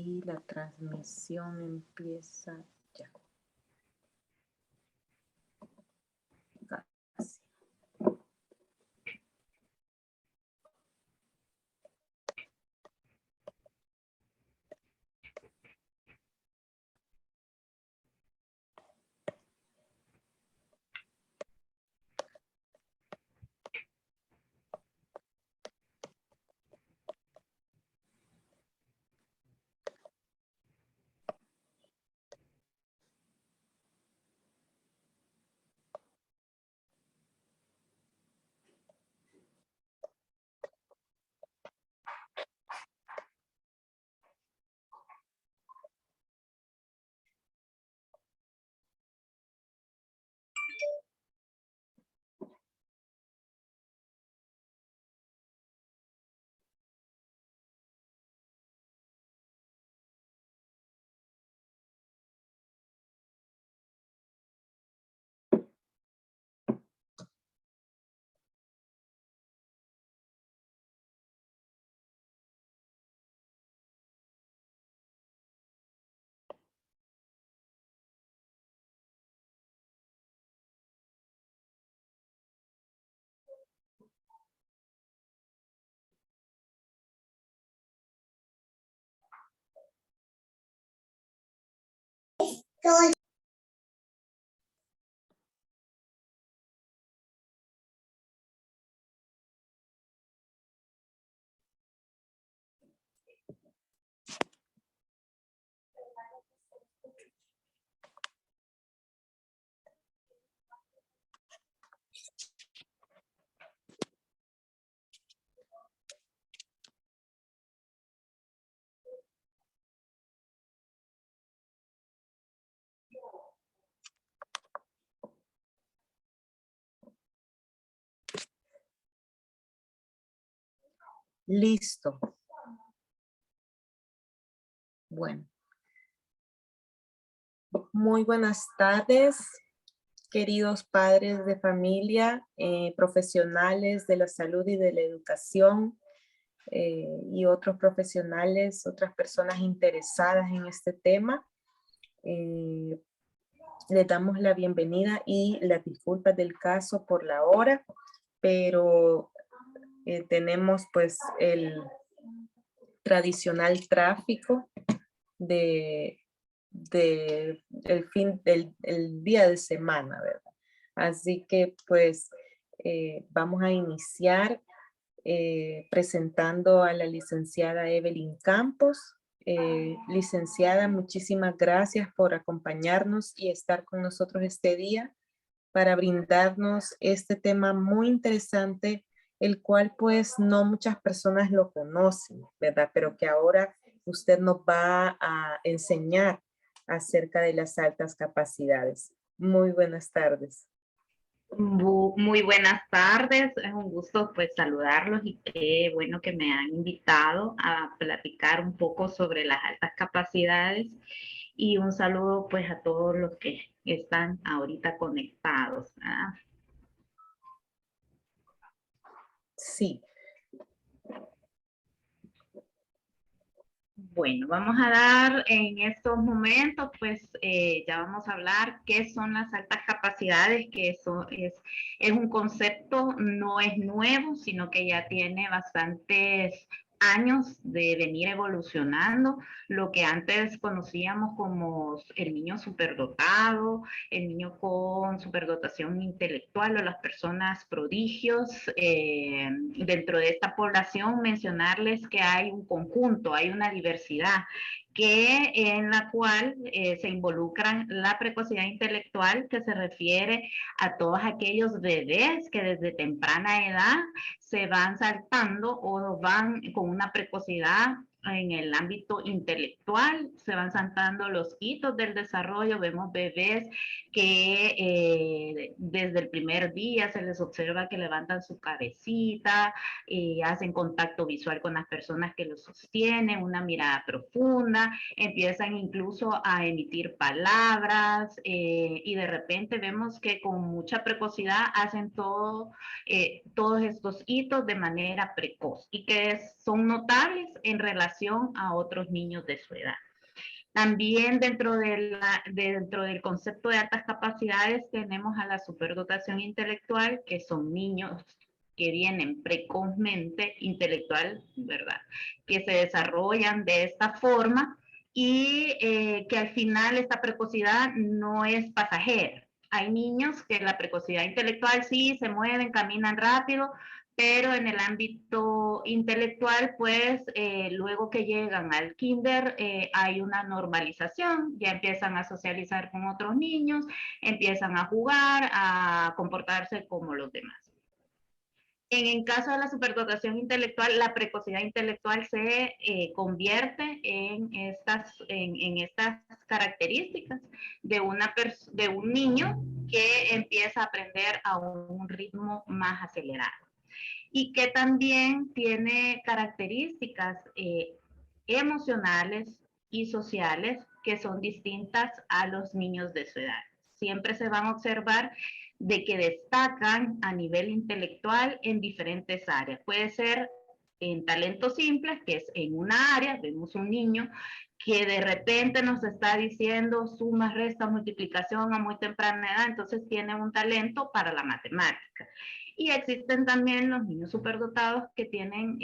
Y la transmisión empieza ya. Casi. Listo. Bueno. Muy buenas tardes, queridos padres de familia, profesionales de la salud y de la educación y otros profesionales, otras personas interesadas en este tema. Les damos la bienvenida y las disculpas del caso por la hora, pero tenemos pues el tradicional tráfico del el día de semana, ¿verdad? Así que pues vamos a iniciar presentando a la licenciada Evelyn Campos. Licenciada, muchísimas gracias por acompañarnos y estar con nosotros este día para brindarnos este tema muy interesante, el cual pues no muchas personas lo conocen, ¿verdad? Pero que ahora usted nos va a enseñar acerca de las altas capacidades. Muy buenas tardes. Muy buenas tardes, es un gusto pues saludarlos y qué bueno que me han invitado a platicar un poco sobre las altas capacidades y un saludo pues a todos los que están ahorita conectados. Sí. Bueno, vamos a dar en estos momentos, pues ya vamos a hablar qué son las altas capacidades, que eso es un concepto, no es nuevo, sino que ya tiene bastantes años de venir evolucionando, lo que antes conocíamos como el niño superdotado, el niño con superdotación intelectual o las personas prodigios. Dentro de esta población mencionarles que hay un conjunto, hay una diversidad en la cual se involucran la precocidad intelectual, que se refiere a todos aquellos bebés que desde temprana edad se van saltando o van con una precocidad en el ámbito intelectual, se van saltando los hitos del desarrollo. Vemos bebés que desde el primer día se les observa que levantan su cabecita, hacen contacto visual con las personas que los sostienen, una mirada profunda, empiezan incluso a emitir palabras y de repente vemos que con mucha precocidad hacen todos estos hitos de manera precoz y que son notables en relación relación a otros niños de su edad. También dentro del concepto de altas capacidades tenemos a la superdotación intelectual, que son niños que vienen precozmente intelectual, ¿verdad? Que se desarrollan de esta forma y que al final esta precocidad no es pasajera. Hay niños que la precocidad intelectual sí se mueven, caminan rápido, pero en el ámbito intelectual, pues luego que llegan al kinder hay una normalización, ya empiezan a socializar con otros niños, empiezan a jugar, a comportarse como los demás. En el caso de la superdotación intelectual, la precocidad intelectual se convierte en estas características de un niño que empieza a aprender a un ritmo más acelerado y que también tiene características emocionales y sociales que son distintas a los niños de su edad. Siempre se van a observar de que destacan a nivel intelectual en diferentes áreas. Puede ser en talentos simples, que es en una área, vemos un niño que de repente nos está diciendo suma, resta, multiplicación a muy temprana edad, entonces tiene un talento para la matemática. Y existen también los niños superdotados que tienen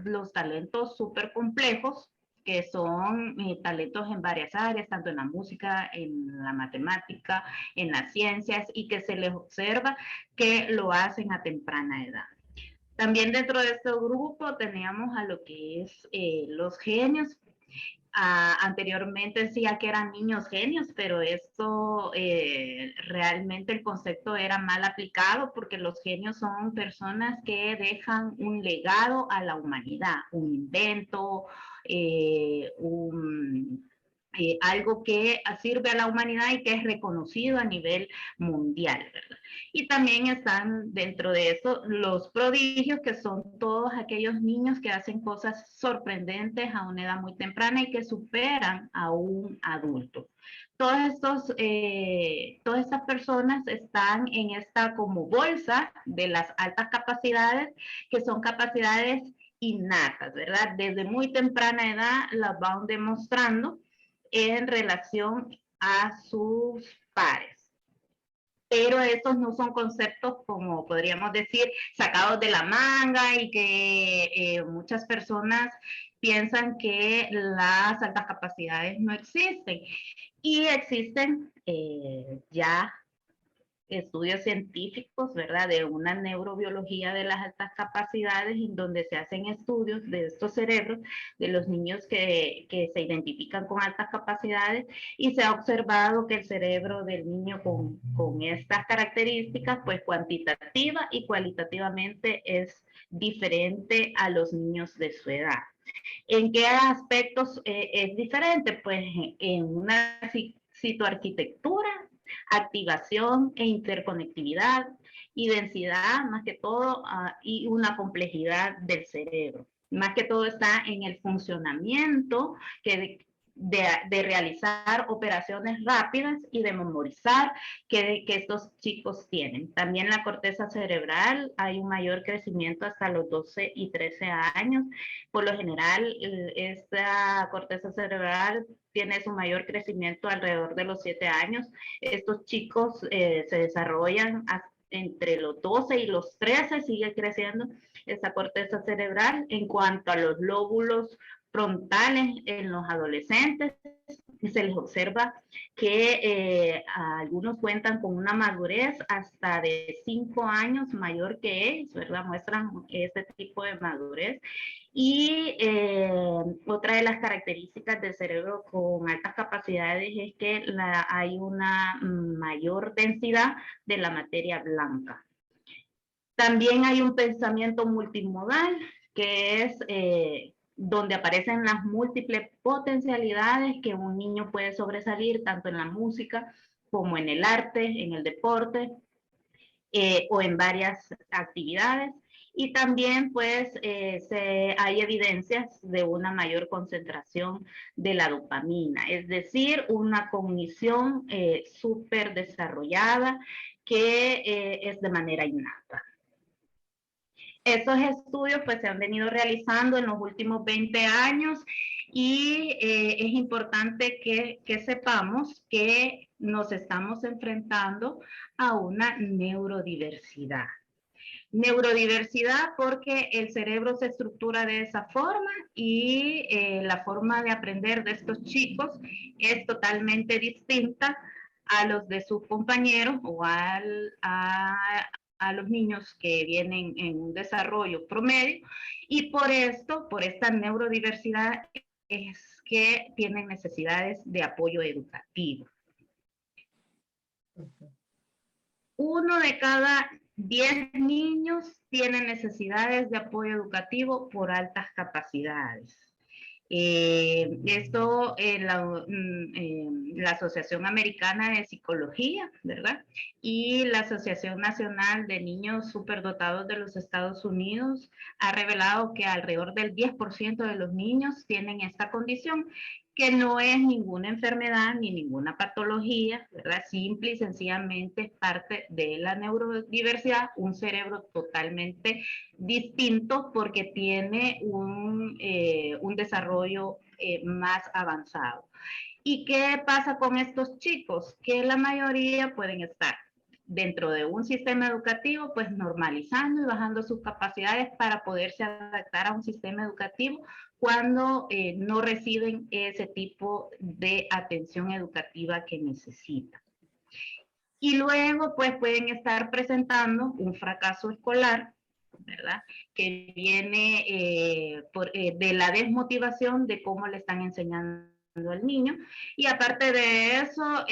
los talentos súper complejos, que son talentos en varias áreas, tanto en la música, en la matemática, en las ciencias, y que se les observa que lo hacen a temprana edad. También dentro de este grupo teníamos a lo que es los genios. Anteriormente decía que eran niños genios, pero esto realmente el concepto era mal aplicado porque los genios son personas que dejan un legado a la humanidad, un invento, algo que sirve a la humanidad y que es reconocido a nivel mundial, ¿verdad? Y también están dentro de eso los prodigios, que son todos aquellos niños que hacen cosas sorprendentes a una edad muy temprana y que superan a un adulto. Todas estas personas están en esta como bolsa de las altas capacidades, que son capacidades innatas, ¿verdad? Desde muy temprana edad las van demostrando en relación a sus pares. Pero estos no son conceptos, como podríamos decir, sacados de la manga y que muchas personas piensan que las altas capacidades no existen. Y existen ya estudios científicos, ¿verdad? De una neurobiología de las altas capacidades, en donde se hacen estudios de estos cerebros de los niños que se identifican con altas capacidades, y se ha observado que el cerebro del niño con estas características, pues cuantitativa y cualitativamente es diferente a los niños de su edad. ¿En qué aspectos es diferente? Pues en una citoarquitectura, activación e interconectividad y densidad, más que todo, y una complejidad del cerebro. Más que todo está en el funcionamiento de realizar operaciones rápidas y de memorizar que estos chicos tienen. También la corteza cerebral, hay un mayor crecimiento hasta los 12 y 13 años. Por lo general, esta corteza cerebral tiene su mayor crecimiento alrededor de los 7 años. Estos chicos se desarrollan entre los 12 y los 13, sigue creciendo esta corteza cerebral. En cuanto a los lóbulos frontales en los adolescentes, se les observa que algunos cuentan con una madurez hasta de 5 años mayor que ellos, ¿verdad? Muestran este tipo de madurez. Y otra de las características del cerebro con altas capacidades es que hay una mayor densidad de la materia blanca. También hay un pensamiento multimodal, que es donde aparecen las múltiples potencialidades que un niño puede sobresalir, tanto en la música como en el arte, en el deporte o en varias actividades. Y también pues hay evidencias de una mayor concentración de la dopamina, es decir, una cognición súper desarrollada que es de manera innata. Estos estudios pues se han venido realizando en los últimos 20 años y es importante que sepamos que nos estamos enfrentando a una neurodiversidad. Neurodiversidad porque el cerebro se estructura de esa forma y la forma de aprender de estos chicos es totalmente distinta a los de sus compañeros o a los niños que vienen en un desarrollo promedio, y por esto, por esta neurodiversidad, es que tienen necesidades de apoyo educativo. Uno de cada 10 niños tiene necesidades de apoyo educativo por altas capacidades. Esto la Asociación Americana de Psicología, ¿verdad? Y la Asociación Nacional de Niños Superdotados de los Estados Unidos ha revelado que alrededor del 10% de los niños tienen esta condición, que no es ninguna enfermedad ni ninguna patología, ¿verdad? Simple y sencillamente es parte de la neurodiversidad, un cerebro totalmente distinto porque tiene un desarrollo más avanzado. ¿Y qué pasa con estos chicos? Que la mayoría pueden estar dentro de un sistema educativo, pues normalizando y bajando sus capacidades para poderse adaptar a un sistema educativo cuando no reciben ese tipo de atención educativa que necesitan. Y luego, pues pueden estar presentando un fracaso escolar, ¿verdad? Que viene de la desmotivación de cómo le están enseñando al niño. Y aparte de eso,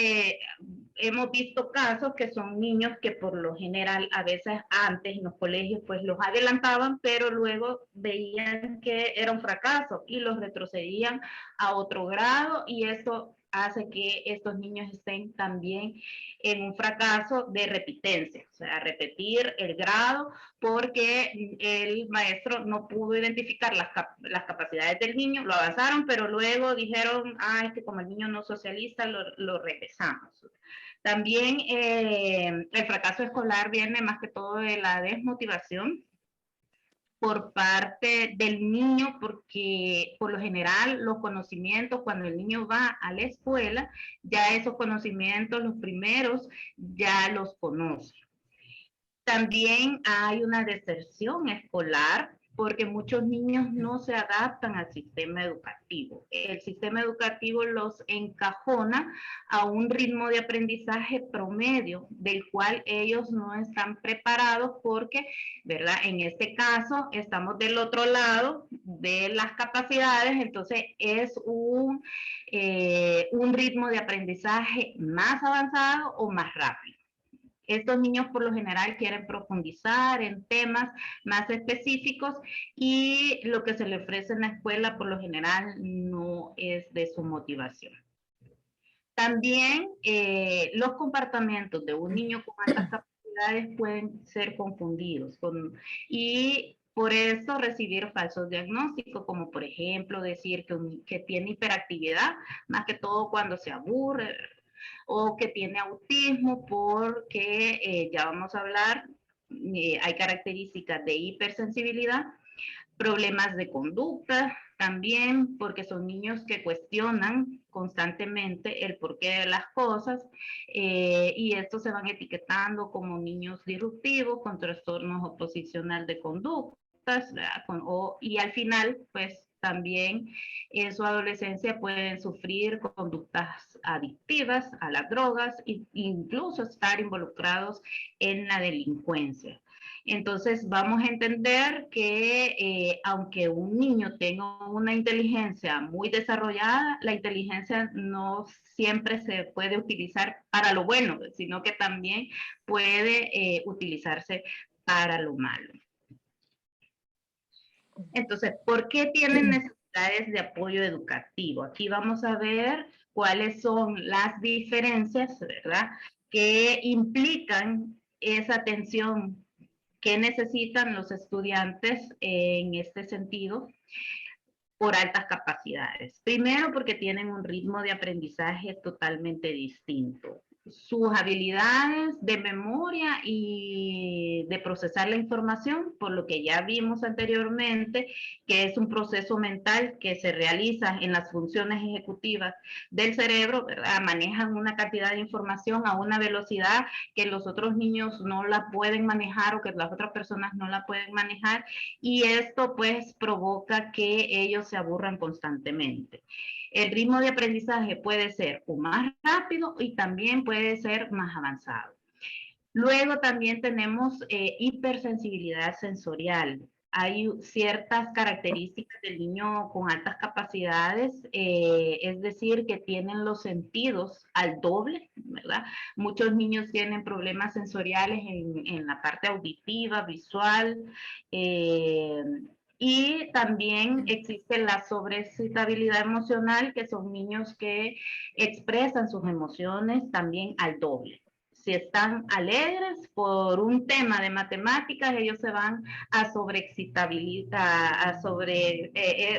hemos visto casos que son niños que por lo general a veces antes en los colegios pues los adelantaban, pero luego veían que era un fracaso y los retrocedían a otro grado, y eso hace que estos niños estén también en un fracaso de repitencia, o sea, repetir el grado porque el maestro no pudo identificar las capacidades del niño, lo avanzaron, pero luego dijeron, es que como el niño no socializa, lo regresamos. También el fracaso escolar viene más que todo de la desmotivación por parte del niño, porque por lo general los conocimientos, cuando el niño va a la escuela, ya esos conocimientos, los primeros, ya los conoce. También hay una deserción escolar porque muchos niños no se adaptan al sistema educativo. El sistema educativo los encajona a un ritmo de aprendizaje promedio del cual ellos no están preparados porque, ¿verdad? En este caso, estamos del otro lado de las capacidades, entonces es un ritmo de aprendizaje más avanzado o más rápido. Estos niños por lo general quieren profundizar en temas más específicos y lo que se le ofrece en la escuela por lo general no es de su motivación. También los comportamientos de un niño con altas capacidades pueden ser confundidos y por eso recibir falsos diagnósticos, como por ejemplo decir que tiene hiperactividad, más que todo cuando se aburre, o que tiene autismo porque ya vamos a hablar, hay características de hipersensibilidad, problemas de conducta también, porque son niños que cuestionan constantemente el porqué de las cosas, y estos se van etiquetando como niños disruptivos con trastornos oposicional de conductas, y al final, pues también en su adolescencia pueden sufrir conductas adictivas a las drogas e incluso estar involucrados en la delincuencia. Entonces vamos a entender que aunque un niño tenga una inteligencia muy desarrollada, la inteligencia no siempre se puede utilizar para lo bueno, sino que también puede utilizarse para lo malo. Entonces, ¿por qué tienen necesidades de apoyo educativo? Aquí vamos a ver cuáles son las diferencias, ¿verdad?, que implican esa atención que necesitan los estudiantes en este sentido por altas capacidades. Primero, porque tienen un ritmo de aprendizaje totalmente distinto. sus habilidades de memoria y de procesar la información, por lo que ya vimos anteriormente, que es un proceso mental que se realiza en las funciones ejecutivas del cerebro, ¿verdad? Manejan una cantidad de información a una velocidad que los otros niños no la pueden manejar o que las otras personas no la pueden manejar, y esto pues provoca que ellos se aburran constantemente. El ritmo de aprendizaje puede ser o más rápido y también puede ser más avanzado. Luego también tenemos hipersensibilidad sensorial. Hay ciertas características del niño con altas capacidades, es decir, que tienen los sentidos al doble, ¿verdad? Muchos niños tienen problemas sensoriales en la parte auditiva, visual, y también existe la sobreexcitabilidad emocional, que son niños que expresan sus emociones también al doble. Si están alegres por un tema de matemáticas, ellos se van a sobreexcitabilidad,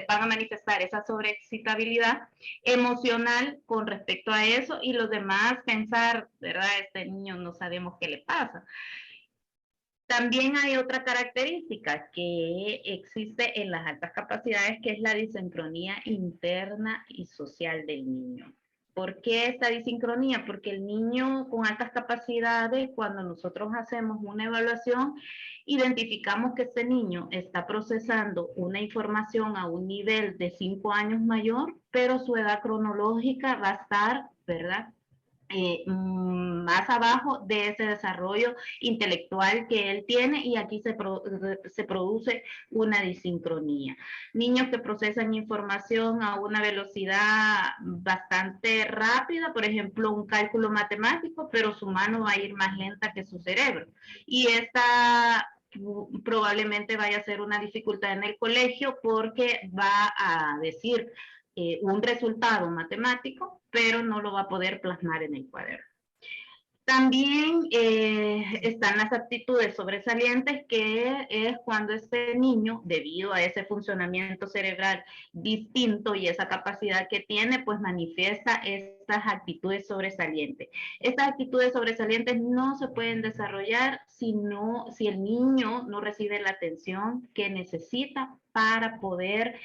van a manifestar esa sobreexcitabilidad emocional con respecto a eso, y los demás pensar, ¿verdad? Este niño no sabemos qué le pasa. También hay otra característica que existe en las altas capacidades, que es la disincronía interna y social del niño. ¿Por qué esta disincronía? Porque el niño con altas capacidades, cuando nosotros hacemos una evaluación, identificamos que este niño está procesando una información a un nivel de 5 años mayor, pero su edad cronológica va a estar, ¿verdad?, más abajo de ese desarrollo intelectual que él tiene, y aquí se produce una disincronía. Niños que procesan información a una velocidad bastante rápida, por ejemplo, un cálculo matemático, pero su mano va a ir más lenta que su cerebro. Y esta probablemente vaya a ser una dificultad en el colegio, porque va a decir un resultado matemático, pero no lo va a poder plasmar en el cuaderno. También están las aptitudes sobresalientes, que es cuando este niño, debido a ese funcionamiento cerebral distinto y esa capacidad que tiene, pues manifiesta estas actitudes sobresalientes. Estas actitudes sobresalientes no se pueden desarrollar si el niño no recibe la atención que necesita para poder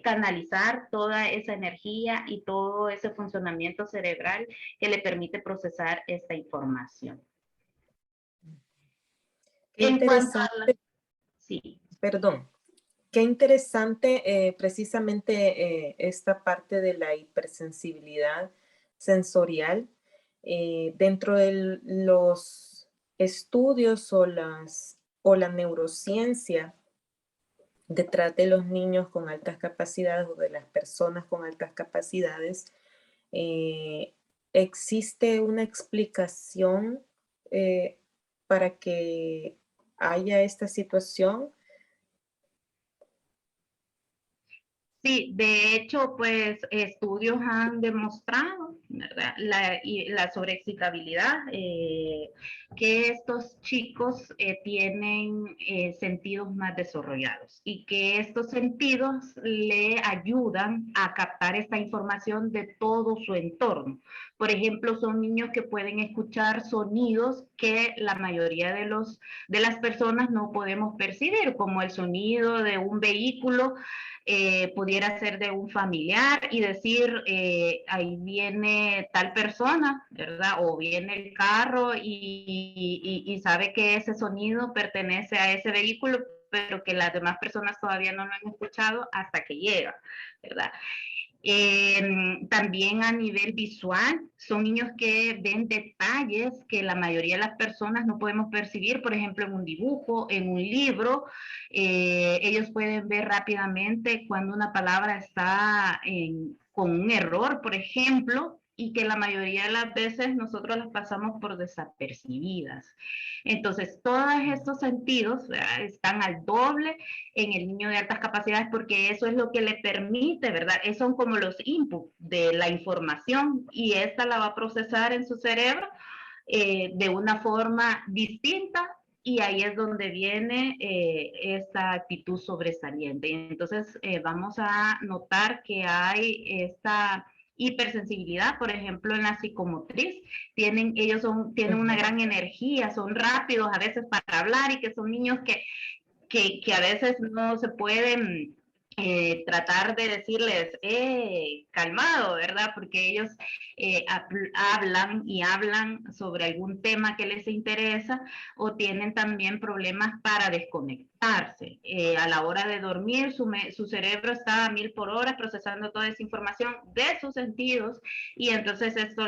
canalizar toda esa energía y todo ese funcionamiento cerebral que le permite procesar esta información. Qué interesante, sí. Perdón, qué interesante precisamente esta parte de la hipersensibilidad sensorial. Dentro de los estudios o la neurociencia detrás de los niños con altas capacidades o de las personas con altas capacidades, existe una explicación para que haya esta situación. Sí, de hecho, pues estudios han demostrado, ¿verdad?, la sobreexcitabilidad, que estos chicos tienen sentidos más desarrollados, y que estos sentidos le ayudan a captar esta información de todo su entorno. Por ejemplo, son niños que pueden escuchar sonidos que la mayoría de las personas no podemos percibir, como el sonido de un vehículo. Pudiera ser de un familiar y decir, ahí viene tal persona, ¿verdad? O viene el carro y sabe que ese sonido pertenece a ese vehículo, pero que las demás personas todavía no lo han escuchado hasta que llega, ¿verdad? También a nivel visual, son niños que ven detalles que la mayoría de las personas no podemos percibir, por ejemplo, en un dibujo, en un libro. Ellos pueden ver rápidamente cuando una palabra está con un error, por ejemplo, y que la mayoría de las veces nosotros las pasamos por desapercibidas. Entonces, todos estos sentidos, ¿verdad?, están al doble en el niño de altas capacidades, porque eso es lo que le permite, ¿verdad? Esos son como los inputs de la información, y esta la va a procesar en su cerebro de una forma distinta, y ahí es donde viene esta actitud sobresaliente. Entonces, vamos a notar que hay esta hipersensibilidad, por ejemplo, en la psicomotriz, tienen una gran energía, son rápidos a veces para hablar y que son niños que a veces no se pueden tratar de decirles, calmado, ¿verdad? Porque ellos hablan y hablan sobre algún tema que les interesa o tienen también problemas para desconectarse. A la hora de dormir, su cerebro está a 1000 por hora procesando toda esa información de sus sentidos y entonces esto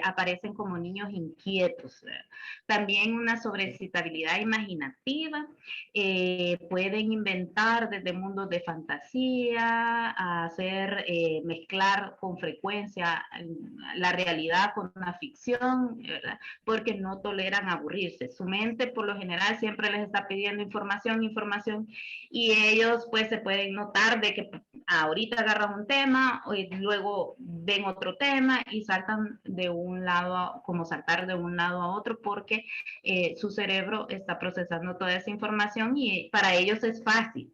aparecen como niños inquietos, ¿verdad? También una sobreexcitabilidad imaginativa, pueden inventar desde mundos de fantasía, hacer, mezclar con frecuencia la realidad con una ficción, ¿verdad? Porque no toleran aburrirse. Su mente por lo general siempre les está pidiendo información, información, y ellos pues se pueden notar de que ahorita agarran un tema y luego ven otro tema y saltan de un lado, como saltar de un lado a otro porque su cerebro está procesando toda esa información y para ellos es fácil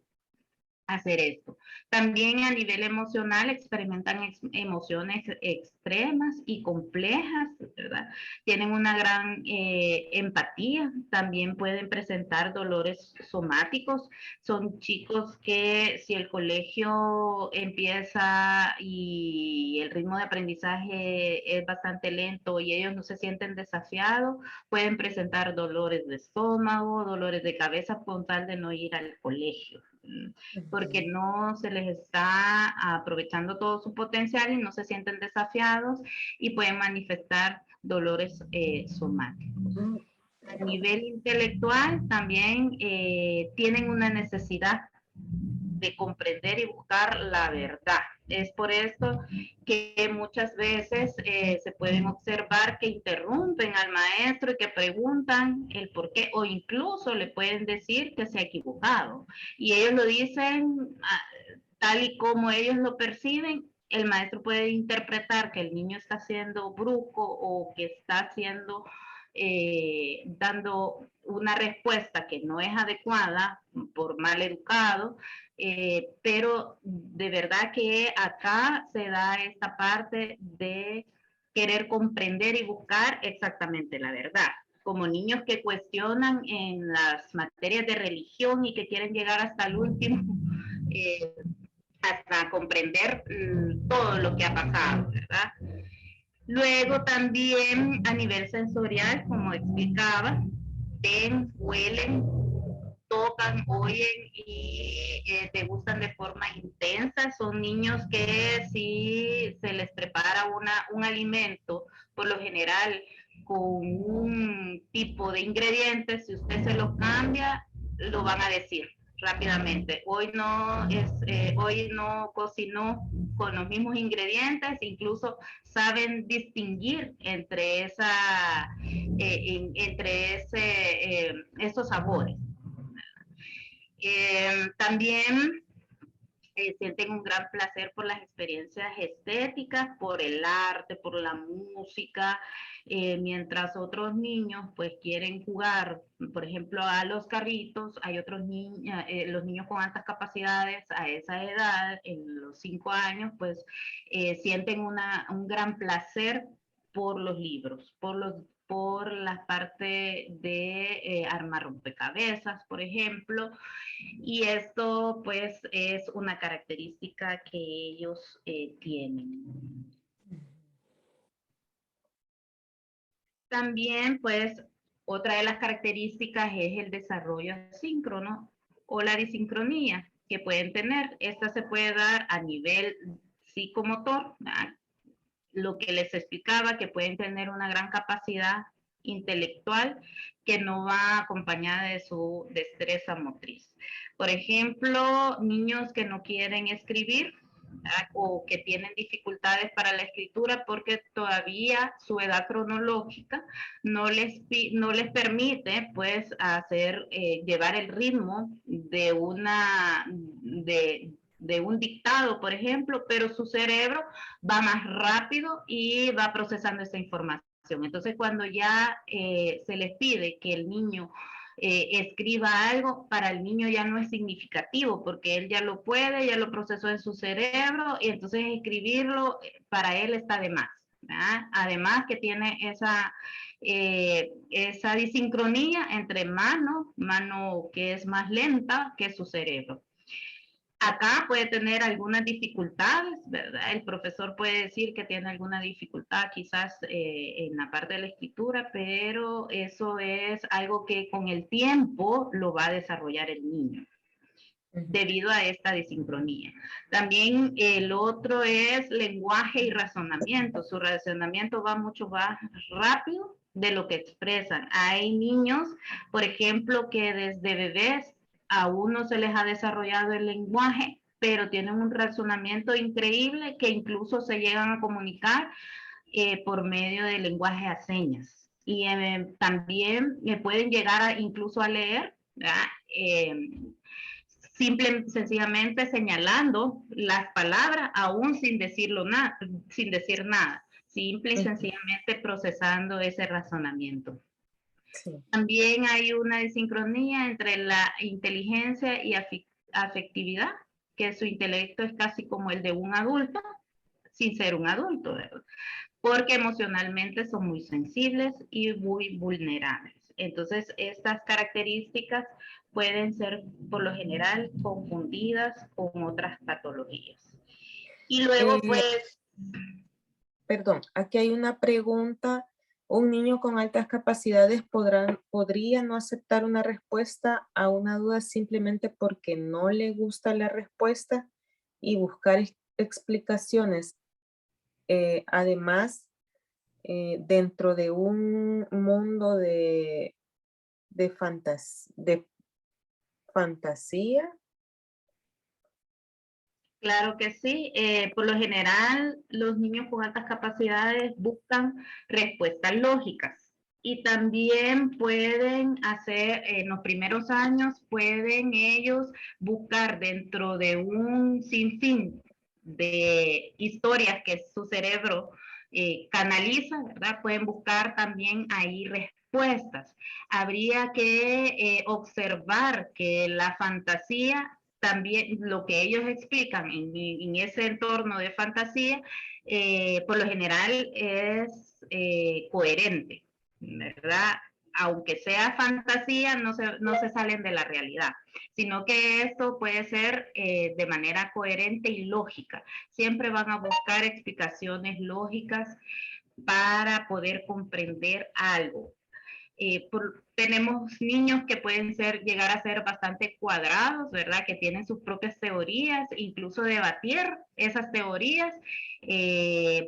hacer esto. También a nivel emocional experimentan emociones extremas y complejas, ¿verdad? Tienen una gran empatía, también pueden presentar dolores somáticos. Son chicos que si el colegio empieza y el ritmo de aprendizaje es bastante lento y ellos no se sienten desafiados, pueden presentar dolores de estómago, dolores de cabeza con tal de no ir al colegio, porque no se les está aprovechando todo su potencial y no se sienten desafiados y pueden manifestar dolores somáticos. A nivel intelectual también tienen una necesidad de comprender y buscar la verdad. Es por esto que muchas veces se pueden observar que interrumpen al maestro y que preguntan el por qué o incluso le pueden decir que se ha equivocado. Y ellos lo dicen tal y como ellos lo perciben. El maestro puede interpretar que el niño está siendo brusco o que está haciendo dando una respuesta que no es adecuada por mal educado, pero de verdad que acá se da esta parte de querer comprender y buscar exactamente la verdad. Como niños que cuestionan en las materias de religión y que quieren llegar hasta el último, hasta comprender todo lo que ha pasado, ¿verdad? Luego también a nivel sensorial, como explicaba, ven, huelen, tocan, oyen y te gustan de forma intensa. Son niños que si se les prepara un alimento, por lo general con un tipo de ingredientes, si usted se lo cambia, lo van a decir rápidamente. Hoy no cocinó con los mismos ingredientes, incluso saben distinguir entre esos sabores. También sienten un gran placer por las experiencias estéticas, por el arte, por la música, mientras otros niños pues quieren jugar, por ejemplo, a los carritos. Hay otros niños, los niños con altas capacidades a esa edad, en los 5 años, pues sienten un gran placer por los libros, por la parte de armar rompecabezas, por ejemplo, y esto pues es una característica que ellos tienen. También pues otra de las características es el desarrollo asíncrono o la disincronía que pueden tener. Esta se puede dar a nivel psicomotor, ¿verdad? Lo que les explicaba, que pueden tener una gran capacidad intelectual que no va acompañada de su destreza motriz. Por ejemplo, niños que no quieren escribir, ¿verdad? O que tienen dificultades para la escritura porque todavía su edad cronológica no les permite pues llevar el ritmo de un dictado, por ejemplo, pero su cerebro va más rápido y va procesando esa información. Entonces, cuando ya se les pide que el niño escriba algo, para el niño ya no es significativo porque él ya lo puede, ya lo procesó en su cerebro y entonces escribirlo para él está de más. ¿verdad? Además que tiene esa disincronía entre mano que es más lenta que su cerebro. Acá puede tener algunas dificultades, ¿verdad? El profesor puede decir que tiene alguna dificultad quizás en la parte de la escritura, pero eso es algo que con el tiempo lo va a desarrollar el niño debido a esta desincronía. También el otro es lenguaje y razonamiento. Su razonamiento va mucho más rápido de lo que expresan. Hay niños, por ejemplo, que desde bebés aún no se les ha desarrollado el lenguaje, pero tienen un razonamiento increíble que incluso se llegan a comunicar por medio del lenguaje a señas. Y también pueden llegar incluso a leer, sencillamente señalando las palabras aún sin decirlo sin decir nada, simple y sencillamente procesando ese razonamiento. Sí. También hay una desincronía entre la inteligencia y afectividad, que su intelecto es casi como el de un adulto, sin ser un adulto, ¿verdad? Porque emocionalmente son muy sensibles y muy vulnerables. Entonces, estas características pueden ser, por lo general, confundidas con otras patologías. Y luego, pues... Perdón, aquí hay una pregunta. ¿Un niño con altas capacidades podría no aceptar una respuesta a una duda simplemente porque no le gusta la respuesta y buscar explicaciones? Además, dentro de un mundo de fantasía. Claro que sí. Por lo general, los niños con altas capacidades buscan respuestas lógicas y también pueden hacer, en los primeros años, pueden ellos buscar dentro de un sinfín de historias que su cerebro canaliza, ¿verdad? Pueden buscar también ahí respuestas. Habría que observar que la fantasía también lo que ellos explican en ese entorno de fantasía, por lo general es coherente, ¿verdad? Aunque sea fantasía, no se salen de la realidad, sino que esto puede ser de manera coherente y lógica. Siempre van a buscar explicaciones lógicas para poder comprender algo. Tenemos niños que pueden llegar a ser bastante cuadrados, ¿verdad? Que tienen sus propias teorías, incluso debatir esas teorías,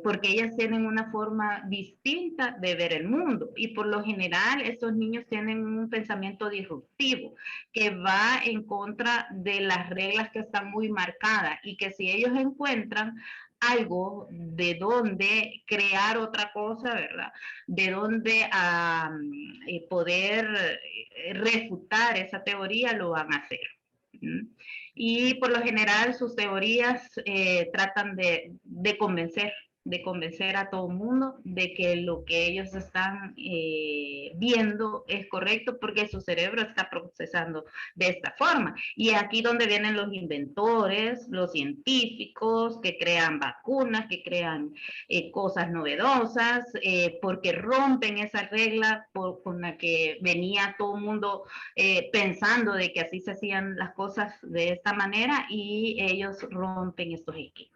porque ellas tienen una forma distinta de ver el mundo. Y por lo general, estos niños tienen un pensamiento disruptivo que va en contra de las reglas que están muy marcadas y que si ellos encuentran algo de donde crear otra cosa, ¿verdad? De donde poder refutar esa teoría, lo van a hacer. Y por lo general sus teorías tratan de convencer a todo el mundo de que lo que ellos están viendo es correcto porque su cerebro está procesando de esta forma. Y aquí donde vienen los inventores, los científicos que crean vacunas, que crean cosas novedosas, porque rompen esa regla con la que venía todo el mundo pensando de que así se hacían las cosas de esta manera y ellos rompen estos esquemas.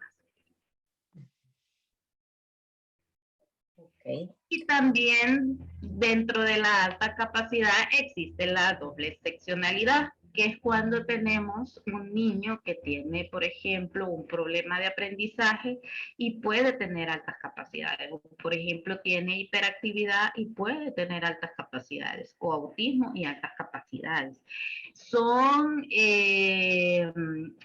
Okay. Y también dentro de la alta capacidad existe la doble seccionalidad, que es cuando tenemos un niño que tiene, por ejemplo, un problema de aprendizaje y puede tener altas capacidades. Por ejemplo, tiene hiperactividad y puede tener altas capacidades, o autismo y altas capacidades. Son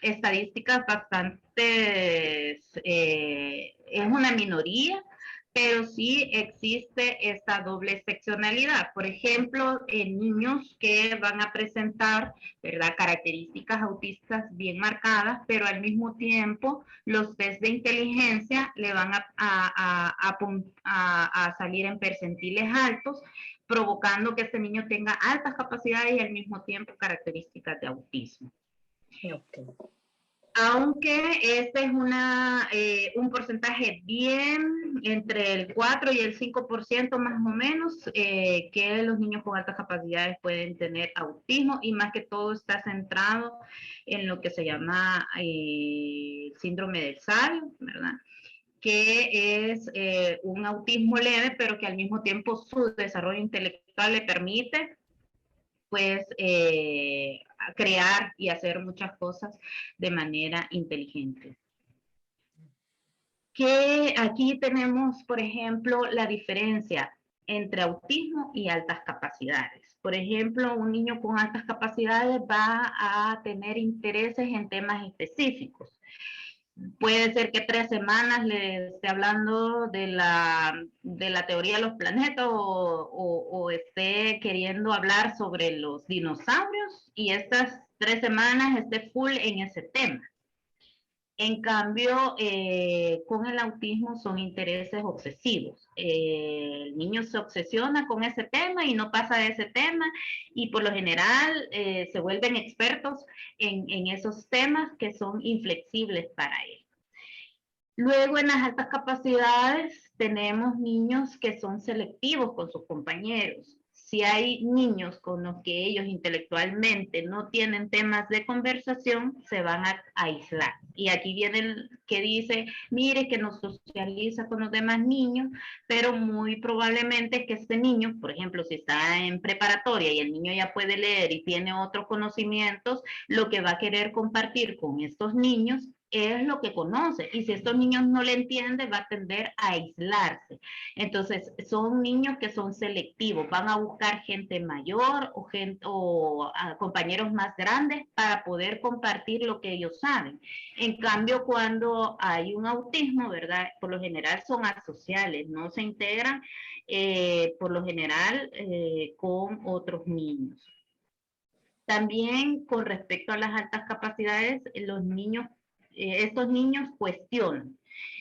estadísticas bastante, es una minoría, pero sí existe esta doble seccionalidad. Por ejemplo, en niños que van a presentar, ¿verdad?, características autistas bien marcadas, pero al mismo tiempo los test de inteligencia le van a salir en percentiles altos, provocando que este niño tenga altas capacidades y al mismo tiempo características de autismo. Okay. Aunque este es un porcentaje bien entre el 4 y el 5% más o menos, que los niños con altas capacidades pueden tener autismo, y más que todo está centrado en lo que se llama síndrome del sabio, ¿verdad? Que es un autismo leve, pero que al mismo tiempo su desarrollo intelectual le permite pues crear y hacer muchas cosas de manera inteligente. Que aquí tenemos, por ejemplo, la diferencia entre autismo y altas capacidades. Por ejemplo, un niño con altas capacidades va a tener intereses en temas específicos. Puede ser que 3 semanas le esté hablando de la teoría de los planetas o esté queriendo hablar sobre los dinosaurios, y estas 3 semanas esté full en ese tema. En cambio, con el autismo son intereses obsesivos. El niño se obsesiona con ese tema y no pasa de ese tema, y por lo general se vuelven expertos en esos temas que son inflexibles para él. Luego, en las altas capacidades, tenemos niños que son selectivos con sus compañeros. Si hay niños con los que ellos intelectualmente no tienen temas de conversación, se van a aislar. Y aquí viene el que dice, mire, que no socializa con los demás niños, pero muy probablemente es que este niño, por ejemplo, si está en preparatoria y el niño ya puede leer y tiene otros conocimientos, lo que va a querer compartir con estos niños es lo que conoce, y si estos niños no le entienden, va a tender a aislarse. Entonces, son niños que son selectivos, van a buscar gente mayor o compañeros más grandes para poder compartir lo que ellos saben. En cambio, cuando hay un autismo, ¿verdad? Por lo general son asociales, no se integran por lo general con otros niños. También con respecto a las altas capacidades, los niños, estos niños cuestionan.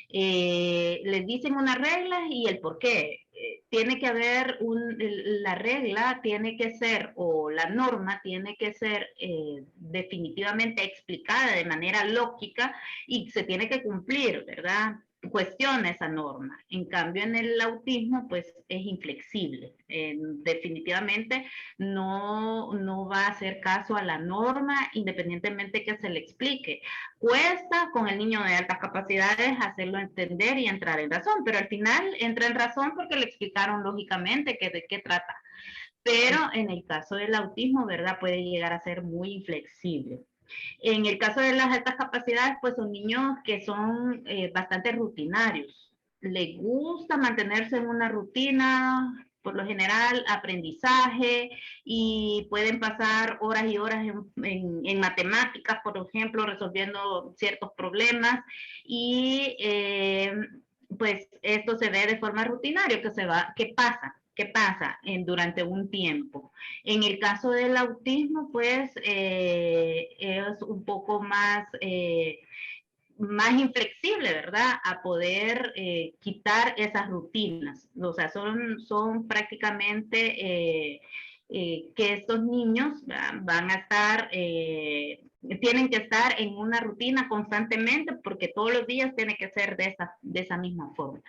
Les dicen unas reglas y el por qué. Tiene que haber la regla tiene que ser, o la norma tiene que ser definitivamente explicada de manera lógica y se tiene que cumplir, ¿verdad? Cuestiona esa norma. En cambio, en el autismo, pues es inflexible. Definitivamente no va a hacer caso a la norma, independientemente que se le explique. Cuesta con el niño de altas capacidades hacerlo entender y entrar en razón, pero al final entra en razón porque le explicaron lógicamente que de qué trata. Pero en el caso del autismo, ¿verdad? Puede llegar a ser muy inflexible. En el caso de las altas capacidades, pues son niños que son bastante rutinarios. Les gusta mantenerse en una rutina, por lo general aprendizaje, y pueden pasar horas y horas en matemáticas, por ejemplo, resolviendo ciertos problemas, y pues esto se ve de forma rutinaria, que pasa. ¿Qué pasa durante un tiempo? En el caso del autismo, pues es un poco más inflexible, ¿verdad? A poder quitar esas rutinas. O sea, son prácticamente que estos niños van a estar, tienen que estar en una rutina constantemente, porque todos los días tiene que ser de esa misma forma.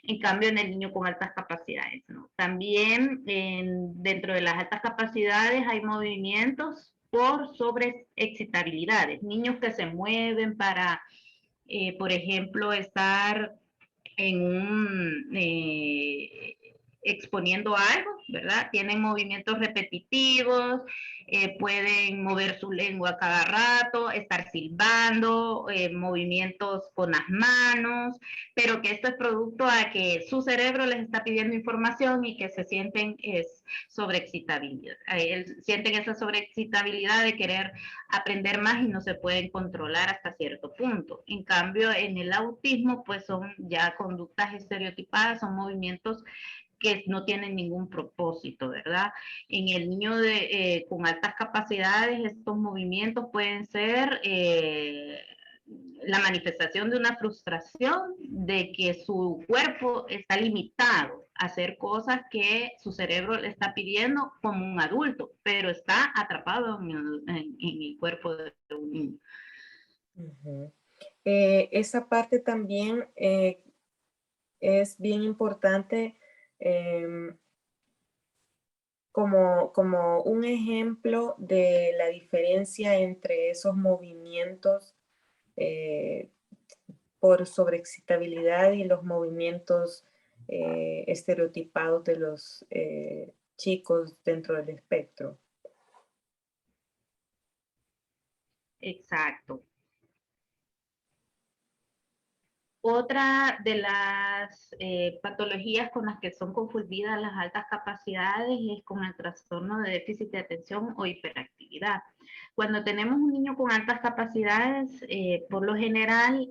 En cambio, en el niño con altas capacidades, ¿no? También dentro de las altas capacidades hay movimientos por sobreexcitabilidades, niños que se mueven para por ejemplo, estar exponiendo algo, ¿verdad? Tienen movimientos repetitivos, pueden mover su lengua cada rato, estar silbando, movimientos con las manos, pero que esto es producto a que su cerebro les está pidiendo información y que se sienten sobreexcitabilidad. Sienten esa sobreexcitabilidad de querer aprender más y no se pueden controlar hasta cierto punto. En cambio, en el autismo, pues son ya conductas estereotipadas, son movimientos que no tienen ningún propósito, ¿verdad? En el niño con altas capacidades, estos movimientos pueden ser la manifestación de una frustración de que su cuerpo está limitado a hacer cosas que su cerebro le está pidiendo como un adulto, pero está atrapado en el cuerpo de un niño. Ujú. Esa parte también es bien importante, como un ejemplo de la diferencia entre esos movimientos por sobreexcitabilidad y los movimientos estereotipados de los chicos dentro del espectro. Exacto. Otra de las patologías con las que son confundidas las altas capacidades es con el trastorno de déficit de atención o hiperactividad. Cuando tenemos un niño con altas capacidades, por lo general,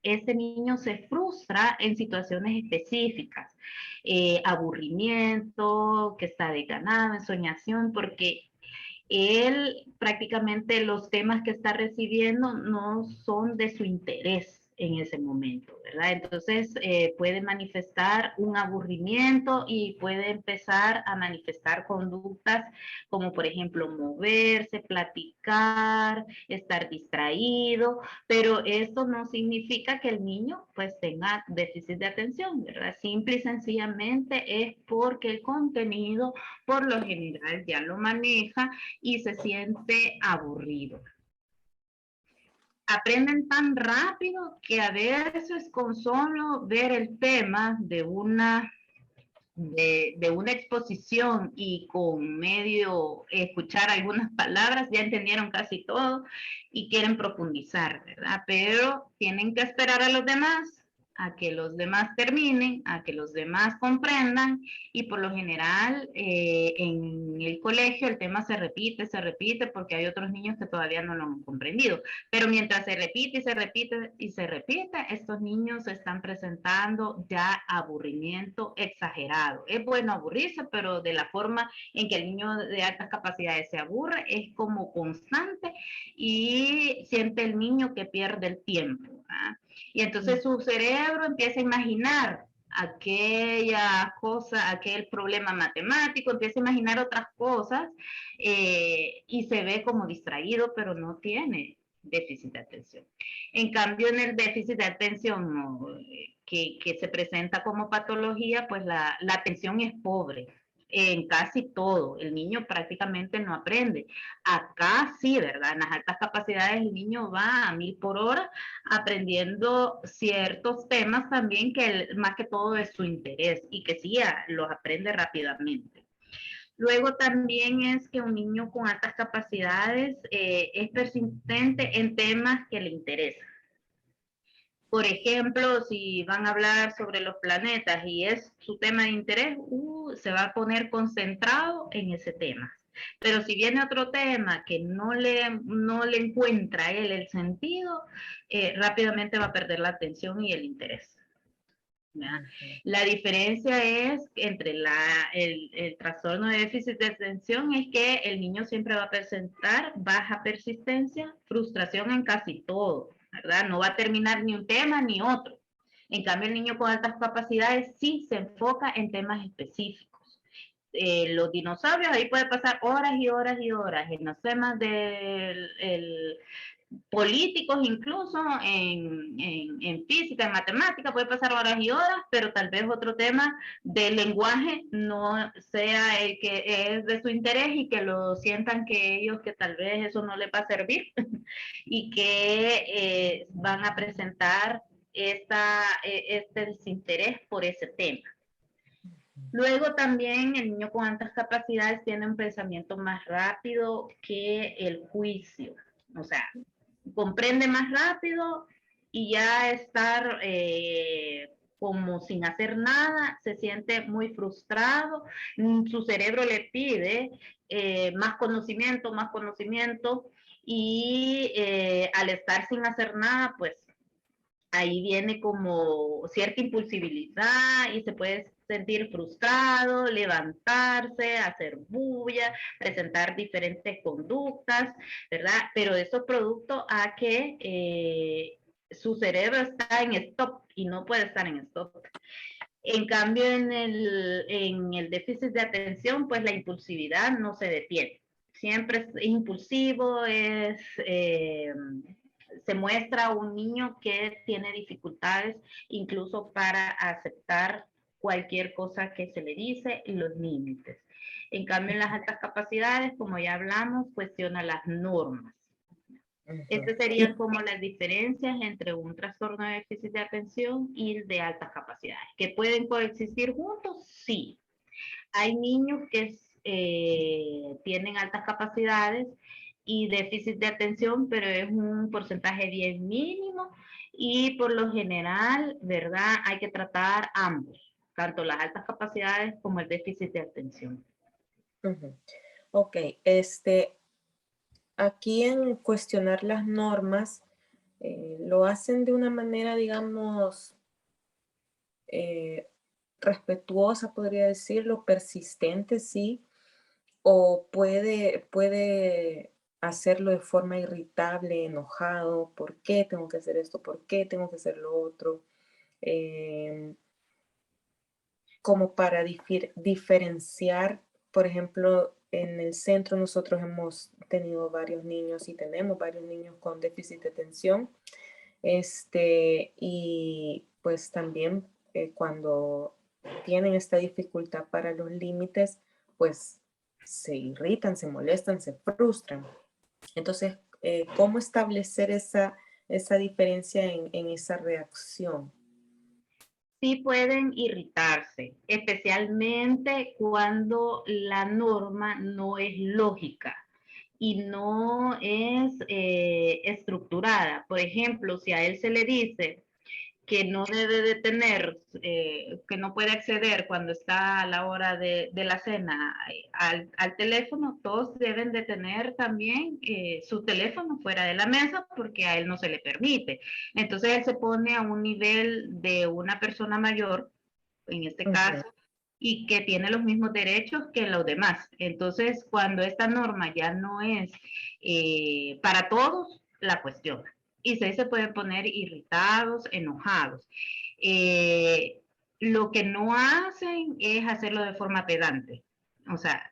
ese niño se frustra en situaciones específicas, aburrimiento, que está desganado, ensoñación, porque él prácticamente los temas que está recibiendo no son de su interés en ese momento, ¿verdad? Entonces puede manifestar un aburrimiento y puede empezar a manifestar conductas como por ejemplo moverse, platicar, estar distraído, pero esto no significa que el niño pues tenga déficit de atención, ¿verdad? Simple y sencillamente es porque el contenido por lo general ya lo maneja y se siente aburrido. Aprenden tan rápido que a veces con solo ver el tema de una exposición y con medio escuchar algunas palabras ya entendieron casi todo y quieren profundizar, ¿verdad? Pero tienen que esperar a los demás, a que los demás terminen, a que los demás comprendan y por lo general en el colegio el tema se repite porque hay otros niños que todavía no lo han comprendido. Pero mientras se repite y se repite y se repite, estos niños están presentando ya aburrimiento exagerado. Es bueno aburrirse, pero de la forma en que el niño de altas capacidades se aburre es como constante y siente el niño que pierde el tiempo, ¿verdad? Y entonces su cerebro empieza a imaginar aquella cosa, aquel problema matemático, empieza a imaginar otras cosas y se ve como distraído, pero no tiene déficit de atención. En cambio, en el déficit de atención ¿no? que se presenta como patología, pues la atención es pobre en casi todo. El niño prácticamente no aprende. Acá sí, ¿verdad? En las altas capacidades el niño va a 1000 por hora aprendiendo ciertos temas también que más que todo es su interés y que sí los aprende rápidamente. Luego también es que un niño con altas capacidades es persistente en temas que le interesan. Por ejemplo, si van a hablar sobre los planetas y es su tema de interés, se va a poner concentrado en ese tema. Pero si viene otro tema que no le encuentra a él el sentido, rápidamente va a perder la atención y el interés. La diferencia es entre el trastorno de déficit de atención es que el niño siempre va a presentar baja persistencia, frustración en casi todo, ¿verdad? No va a terminar ni un tema ni otro. En cambio, el niño con altas capacidades sí se enfoca en temas específicos. Los dinosaurios, ahí puede pasar horas y horas y horas en los temas del políticos incluso en física, en matemática, puede pasar horas y horas, pero tal vez otro tema del lenguaje no sea el que es de su interés y que lo sientan que ellos que tal vez eso no les va a servir y que van a presentar este desinterés por ese tema. Luego también el niño con altas capacidades tiene un pensamiento más rápido que el juicio, o sea, comprende más rápido y ya estar como sin hacer nada, se siente muy frustrado, su cerebro le pide más conocimiento y al estar sin hacer nada, pues ahí viene como cierta impulsividad y se puede sentir frustrado, levantarse, hacer bulla, presentar diferentes conductas, ¿verdad? Pero eso es producto a que su cerebro está en stop y no puede estar en stop. En cambio, en el déficit de atención, pues la impulsividad no se detiene. Siempre es impulsivo, se muestra un niño que tiene dificultades incluso para aceptar cualquier cosa que se le dice y los límites. En cambio, en las altas capacidades, como ya hablamos, cuestiona las normas. Estas Y, serían como las diferencias entre un trastorno de déficit de atención y el de altas capacidades. ¿Que pueden coexistir juntos? Sí. Hay niños que tienen altas capacidades y déficit de atención, pero es un porcentaje bien mínimo y por lo general, ¿verdad? Hay que tratar ambos, tanto las altas capacidades como el déficit de atención. ok, aquí en cuestionar las normas, lo hacen de una manera, digamos, respetuosa, podría decirlo, persistente, sí, o puede hacerlo de forma irritable, enojado, ¿por qué tengo que hacer esto? ¿Por qué tengo que hacer lo otro? Em, Como para diferenciar, por ejemplo, en el centro nosotros hemos tenido varios niños y tenemos varios niños con déficit de atención, y pues también cuando tienen esta dificultad para los límites, pues se irritan, se molestan, se frustran. Entonces, ¿cómo establecer esa diferencia en esa reacción? Sí pueden irritarse, especialmente cuando la norma no es lógica y no es estructurada. Por ejemplo, si a él se le dice que no debe de tener, que no puede acceder cuando está a la hora de la cena al teléfono, todos deben de tener también su teléfono fuera de la mesa porque a él no se le permite. Entonces él se pone a un nivel de una persona mayor, en este Ujú, caso, y que tiene los mismos derechos que los demás. Entonces, cuando esta norma ya no es para todos, la cuestiona y se pueden poner irritados, enojados. Eh, lo que no hacen es hacerlo de forma pedante. O sea,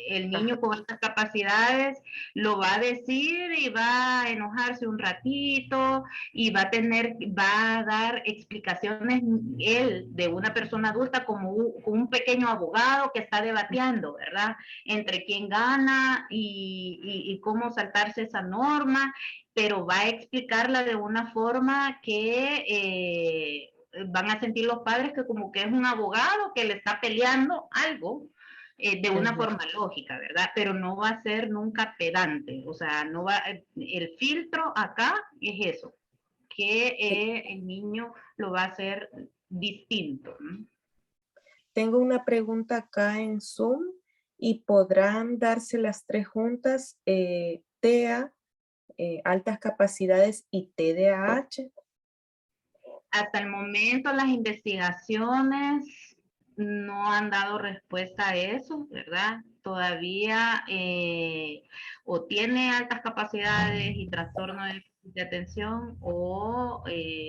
el ajá, niño con estas capacidades lo va a decir y va a enojarse un ratito y va a dar explicaciones él de una persona adulta como un pequeño abogado que está debatiendo, ¿verdad? Entre quién gana y cómo saltarse esa norma, pero va a explicarla de una forma que van a sentir los padres que como que es un abogado que le está peleando algo de una ujú. forma lógica, ¿verdad? Pero no va a ser nunca pedante, o sea, no va, el filtro acá es eso, que el niño lo va a hacer distinto, ¿no? Tengo una pregunta acá en Zoom y podrán darse las tres juntas, TEA, altas capacidades y TDAH. Hasta el momento las investigaciones no han dado respuesta a eso, ¿verdad? Todavía o tiene altas capacidades y trastorno de atención o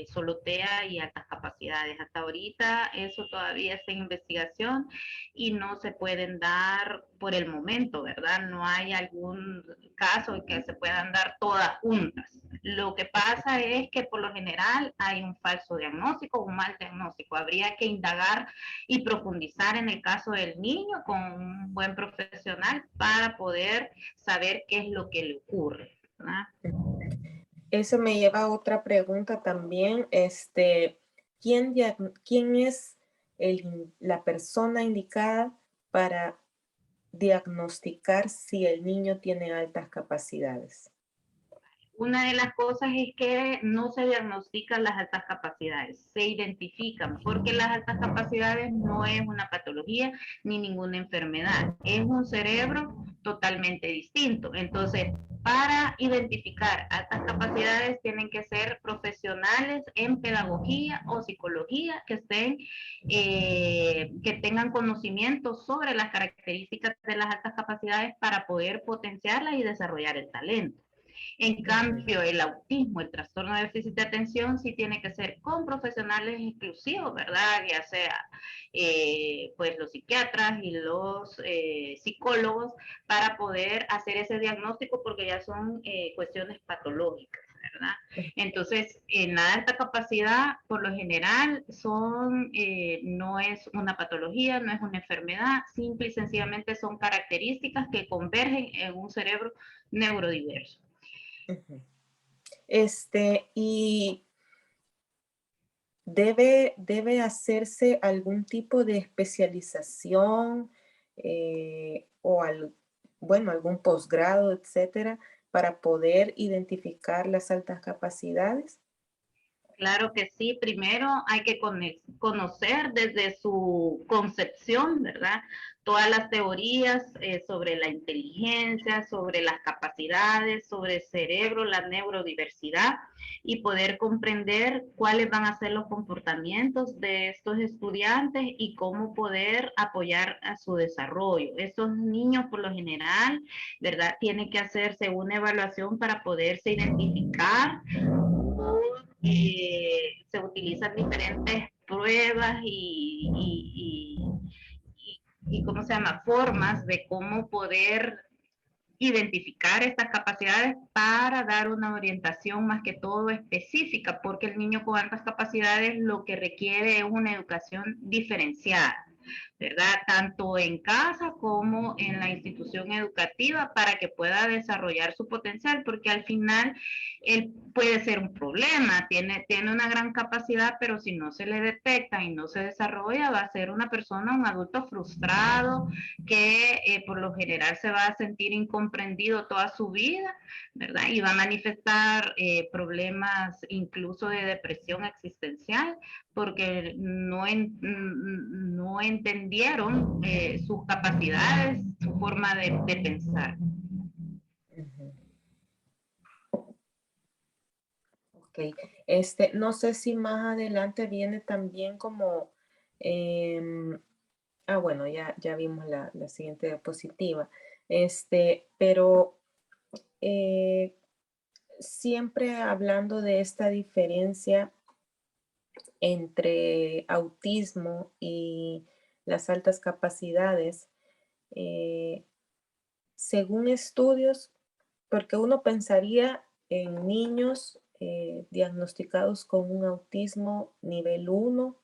solo TEA y altas capacidades. Hasta ahorita eso todavía está en investigación y no se pueden dar por el momento, ¿verdad? No hay algún caso en que se puedan dar todas juntas. Lo que pasa es que por lo general hay un falso diagnóstico, un mal diagnóstico. Habría que indagar y profundizar en el caso del niño con un buen profesional para poder saber qué es lo que le ocurre, ¿verdad? Eso me lleva a otra pregunta también. ¿Quién es la persona indicada para diagnosticar si el niño tiene altas capacidades? una de las cosas es que no se diagnostican las altas capacidades, se identifican, porque las altas capacidades no es una patología ni ninguna enfermedad, es un cerebro totalmente distinto. Entonces, para identificar altas capacidades tienen que ser profesionales en pedagogía o psicología que estén, que tengan conocimiento sobre las características de las altas capacidades para poder potenciarlas y desarrollar el talento. En cambio, el autismo, el trastorno de déficit de atención, sí tiene que ser con profesionales exclusivos, ¿verdad? Ya sea pues los psiquiatras y los psicólogos para poder hacer ese diagnóstico porque ya son cuestiones patológicas, ¿verdad? Entonces, en la alta capacidad, por lo general, no es una patología, no es una enfermedad, simple y sencillamente son características que convergen en un cerebro neurodiverso. Y debe hacerse algún tipo de especialización o algún posgrado, etcétera, para poder identificar las altas capacidades. Claro que sí, primero hay que conocer desde su concepción, ¿verdad? Todas las teorías sobre la inteligencia, sobre las capacidades, sobre el cerebro, la neurodiversidad y poder comprender cuáles van a ser los comportamientos de estos estudiantes y cómo poder apoyar a su desarrollo. Estos niños por lo general, ¿verdad? Tiene que hacerse una evaluación para poderse identificar. Se utilizan diferentes pruebas y ¿cómo se llama? Formas de cómo poder identificar estas capacidades para dar una orientación más que todo específica, porque el niño con altas capacidades lo que requiere es una educación diferenciada, ¿verdad? Tanto en casa como en la institución educativa para que pueda desarrollar su potencial, porque al final él puede ser un problema, tiene una gran capacidad, pero si no se le detecta y no se desarrolla, va a ser una persona, un adulto frustrado, que por lo general se va a sentir incomprendido toda su vida, ¿verdad? Y va a manifestar problemas incluso de depresión existencial, porque no entendieron sus capacidades, su forma de pensar. Ok, no sé si más adelante viene también como, bueno, ya vimos la siguiente diapositiva, pero siempre hablando de esta diferencia entre autismo y las altas capacidades, según estudios, porque uno pensaría en niños diagnosticados con un autismo nivel 1,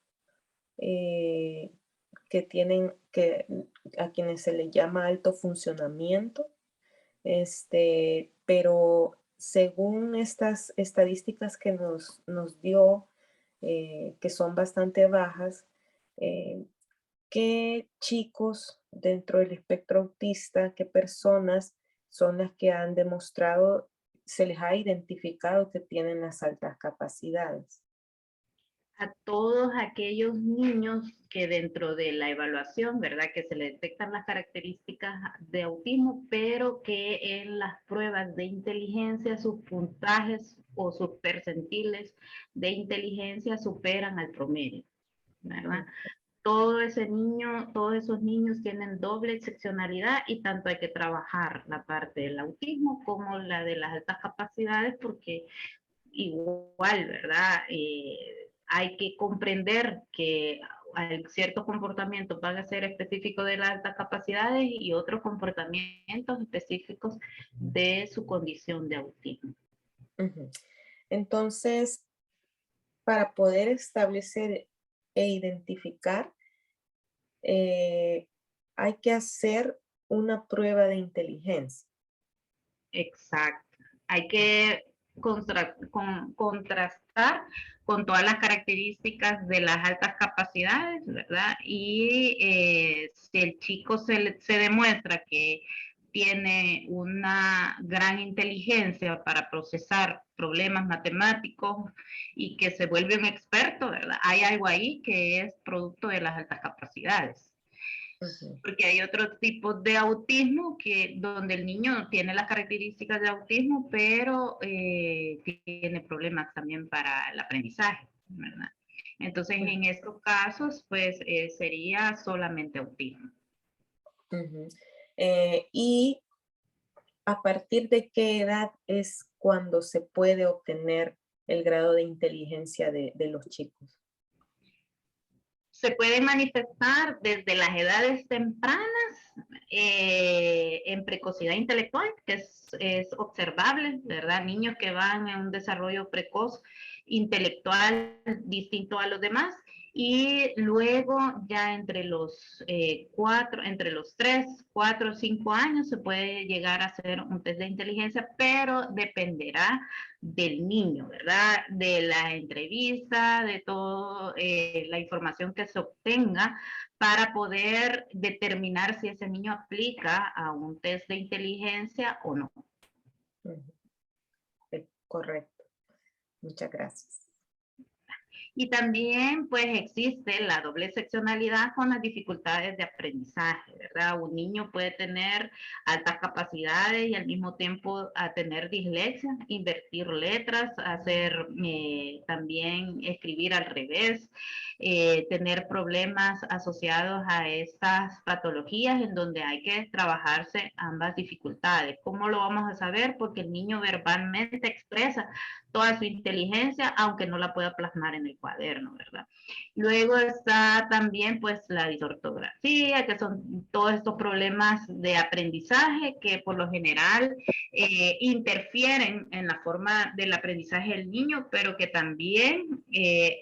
a quienes se les llama alto funcionamiento, pero según estas estadísticas que nos dio, que son bastante bajas, ¿qué chicos dentro del espectro autista, qué personas son las que han demostrado, se les ha identificado que tienen las altas capacidades? A todos aquellos niños que dentro de la evaluación, ¿verdad? Que se le detectan las características de autismo, pero que en las pruebas de inteligencia sus puntajes o sus percentiles de inteligencia superan al promedio, ¿verdad? Todos esos niños tienen doble excepcionalidad y tanto hay que trabajar la parte del autismo como la de las altas capacidades porque igual, ¿verdad? Hay que comprender que hay ciertos comportamientos van a ser específicos de las altas capacidades y otros comportamientos específicos de su condición de autismo. Entonces, para poder establecer e identificar, hay que hacer una prueba de inteligencia. Exacto. Hay que contrastar con todas las características de las altas capacidades, ¿verdad? Y si el chico se demuestra que tiene una gran inteligencia para procesar problemas matemáticos y que se vuelve un experto, ¿verdad? Hay algo ahí que es producto de las altas capacidades. Porque hay otros tipos de autismo que donde el niño tiene las características de autismo, pero tiene problemas también para el aprendizaje, ¿verdad? Entonces, en estos casos, pues sería solamente autismo. ¿Y a partir de qué edad es cuando se puede obtener el grado de inteligencia de los chicos? Se puede manifestar desde las edades tempranas en precocidad intelectual, que es observable, ¿verdad? Niños que van en un desarrollo precoz intelectual distinto a los demás, y luego ya entre los 3, 4, 5 años se puede llegar a hacer un test de inteligencia, pero dependerá del niño, ¿verdad? De la entrevista, de toda la información que se obtenga para poder determinar si ese niño aplica a un test de inteligencia o no. Correcto. Muchas gracias. Y también pues existe la doble seccionalidad con las dificultades de aprendizaje, ¿verdad? Un niño puede tener altas capacidades y al mismo tiempo a tener dislexia, invertir letras, hacer también escribir al revés, tener problemas asociados a estas patologías en donde hay que trabajarse ambas dificultades. ¿Cómo lo vamos a saber? Porque el niño verbalmente expresa toda su inteligencia, aunque no la pueda plasmar en el cuaderno, ¿verdad? Luego está también pues la disortografía, que son todos estos problemas de aprendizaje que por lo general interfieren en la forma del aprendizaje del niño, pero que también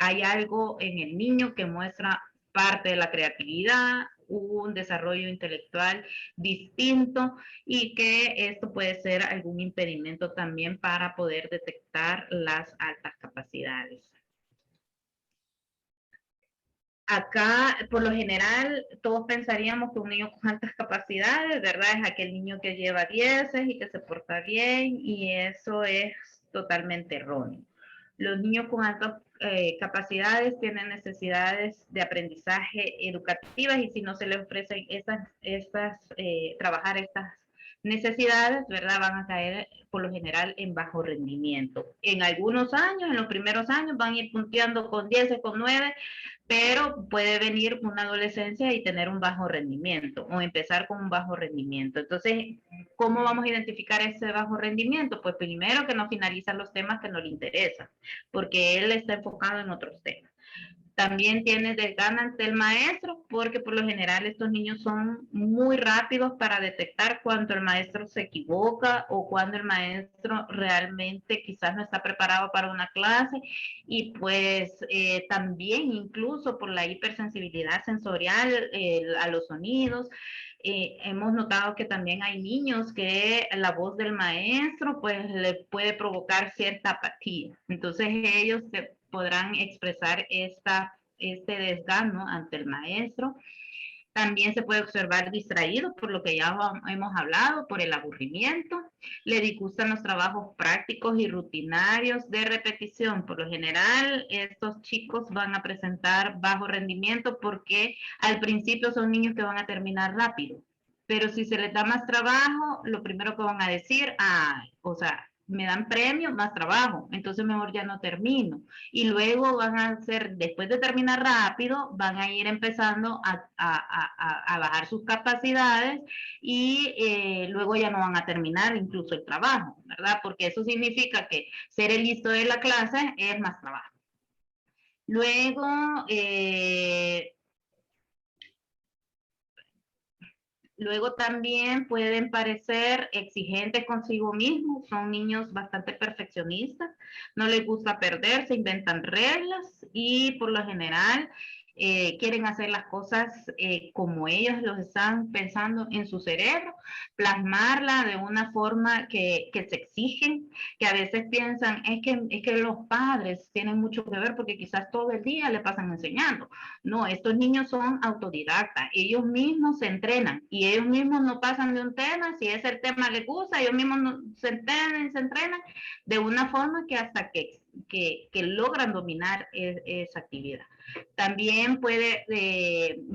hay algo en el niño que muestra parte de la creatividad, un desarrollo intelectual distinto y que esto puede ser algún impedimento también para poder detectar las altas capacidades. Acá, por lo general, todos pensaríamos que un niño con altas capacidades, ¿verdad? Es aquel niño que lleva 10 y que se porta bien, y eso es totalmente erróneo. Los niños con altas capacidades tienen necesidades de aprendizaje educativas y si no se les ofrecen trabajar estas necesidades, ¿verdad? Van a caer por lo general en bajo rendimiento. En algunos años, en los primeros años, van a ir punteando con 10, con 9, pero puede venir una adolescencia y tener un bajo rendimiento o empezar con un bajo rendimiento. Entonces, ¿cómo vamos a identificar ese bajo rendimiento? Pues primero que no finalizan los temas que no le interesan, porque él está enfocado en otros temas. También tiene desgana ante el maestro, porque por lo general estos niños son muy rápidos para detectar cuando el maestro se equivoca o cuando el maestro realmente quizás no está preparado para una clase, y pues también incluso por la hipersensibilidad sensorial a los sonidos. Hemos notado que también hay niños que la voz del maestro pues le puede provocar cierta apatía. Entonces ellos podrán expresar este desgano ante el maestro. También se puede observar distraído, por lo que ya hemos hablado, por el aburrimiento. Le disgustan los trabajos prácticos y rutinarios de repetición. Por lo general, estos chicos van a presentar bajo rendimiento porque al principio son niños que van a terminar rápido. Pero si se les da más trabajo, lo primero que van a decir, o sea, me dan premio, más trabajo, entonces mejor ya no termino. Y luego van a hacer, después de terminar rápido, van a ir empezando a bajar sus capacidades y luego ya no van a terminar incluso el trabajo, ¿verdad? Porque eso significa que ser el listo de la clase es más trabajo. Luego también pueden parecer exigentes consigo mismos, son niños bastante perfeccionistas, no les gusta perder, se inventan reglas y por lo general quieren hacer las cosas como ellos los están pensando en su cerebro, plasmarla de una forma que se exigen, que a veces piensan, es que los padres tienen mucho que ver porque quizás todo el día le pasan enseñando. No, estos niños son autodidactas, ellos mismos se entrenan y ellos mismos no pasan de un tema, si ese tema les gusta, ellos mismos no, se entrenan de una forma que hasta que logran dominar esa actividad. También puede,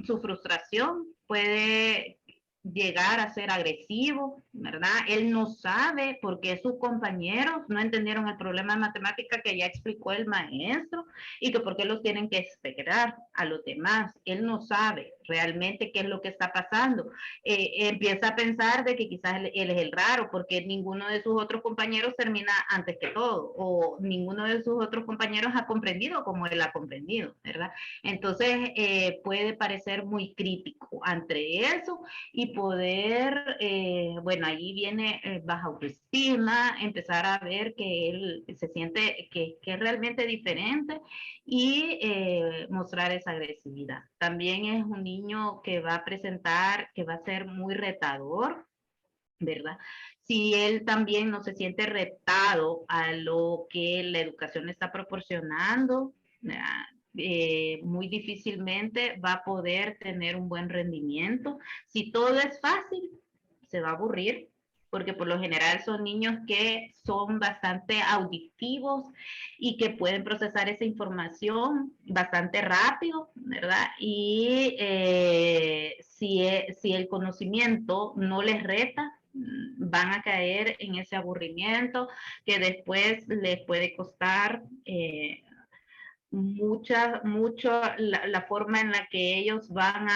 su frustración puede llegar a ser agresivo, ¿verdad? Él no sabe por qué sus compañeros no entendieron el problema de matemática que ya explicó el maestro y que por qué los tienen que esperar a los demás. Él no sabe realmente qué es lo que está pasando. Empieza a pensar de que quizás él es el raro porque ninguno de sus otros compañeros termina antes que todo o ninguno de sus otros compañeros ha comprendido como él ha comprendido, ¿verdad? Entonces puede parecer muy crítico ante eso y poder, bueno, ahí viene baja autoestima, empezar a ver que él se siente que es realmente diferente y mostrar esa agresividad. También es un niño que va a presentar, que va a ser muy retador, ¿verdad? Si él también no se siente retado a lo que la educación está proporcionando, muy difícilmente va a poder tener un buen rendimiento. Si todo es fácil, se va a aburrir, porque por lo general son niños que son bastante auditivos y que pueden procesar esa información bastante rápido, ¿verdad? Y si el conocimiento no les reta, van a caer en ese aburrimiento que después les puede costar la forma en la que ellos van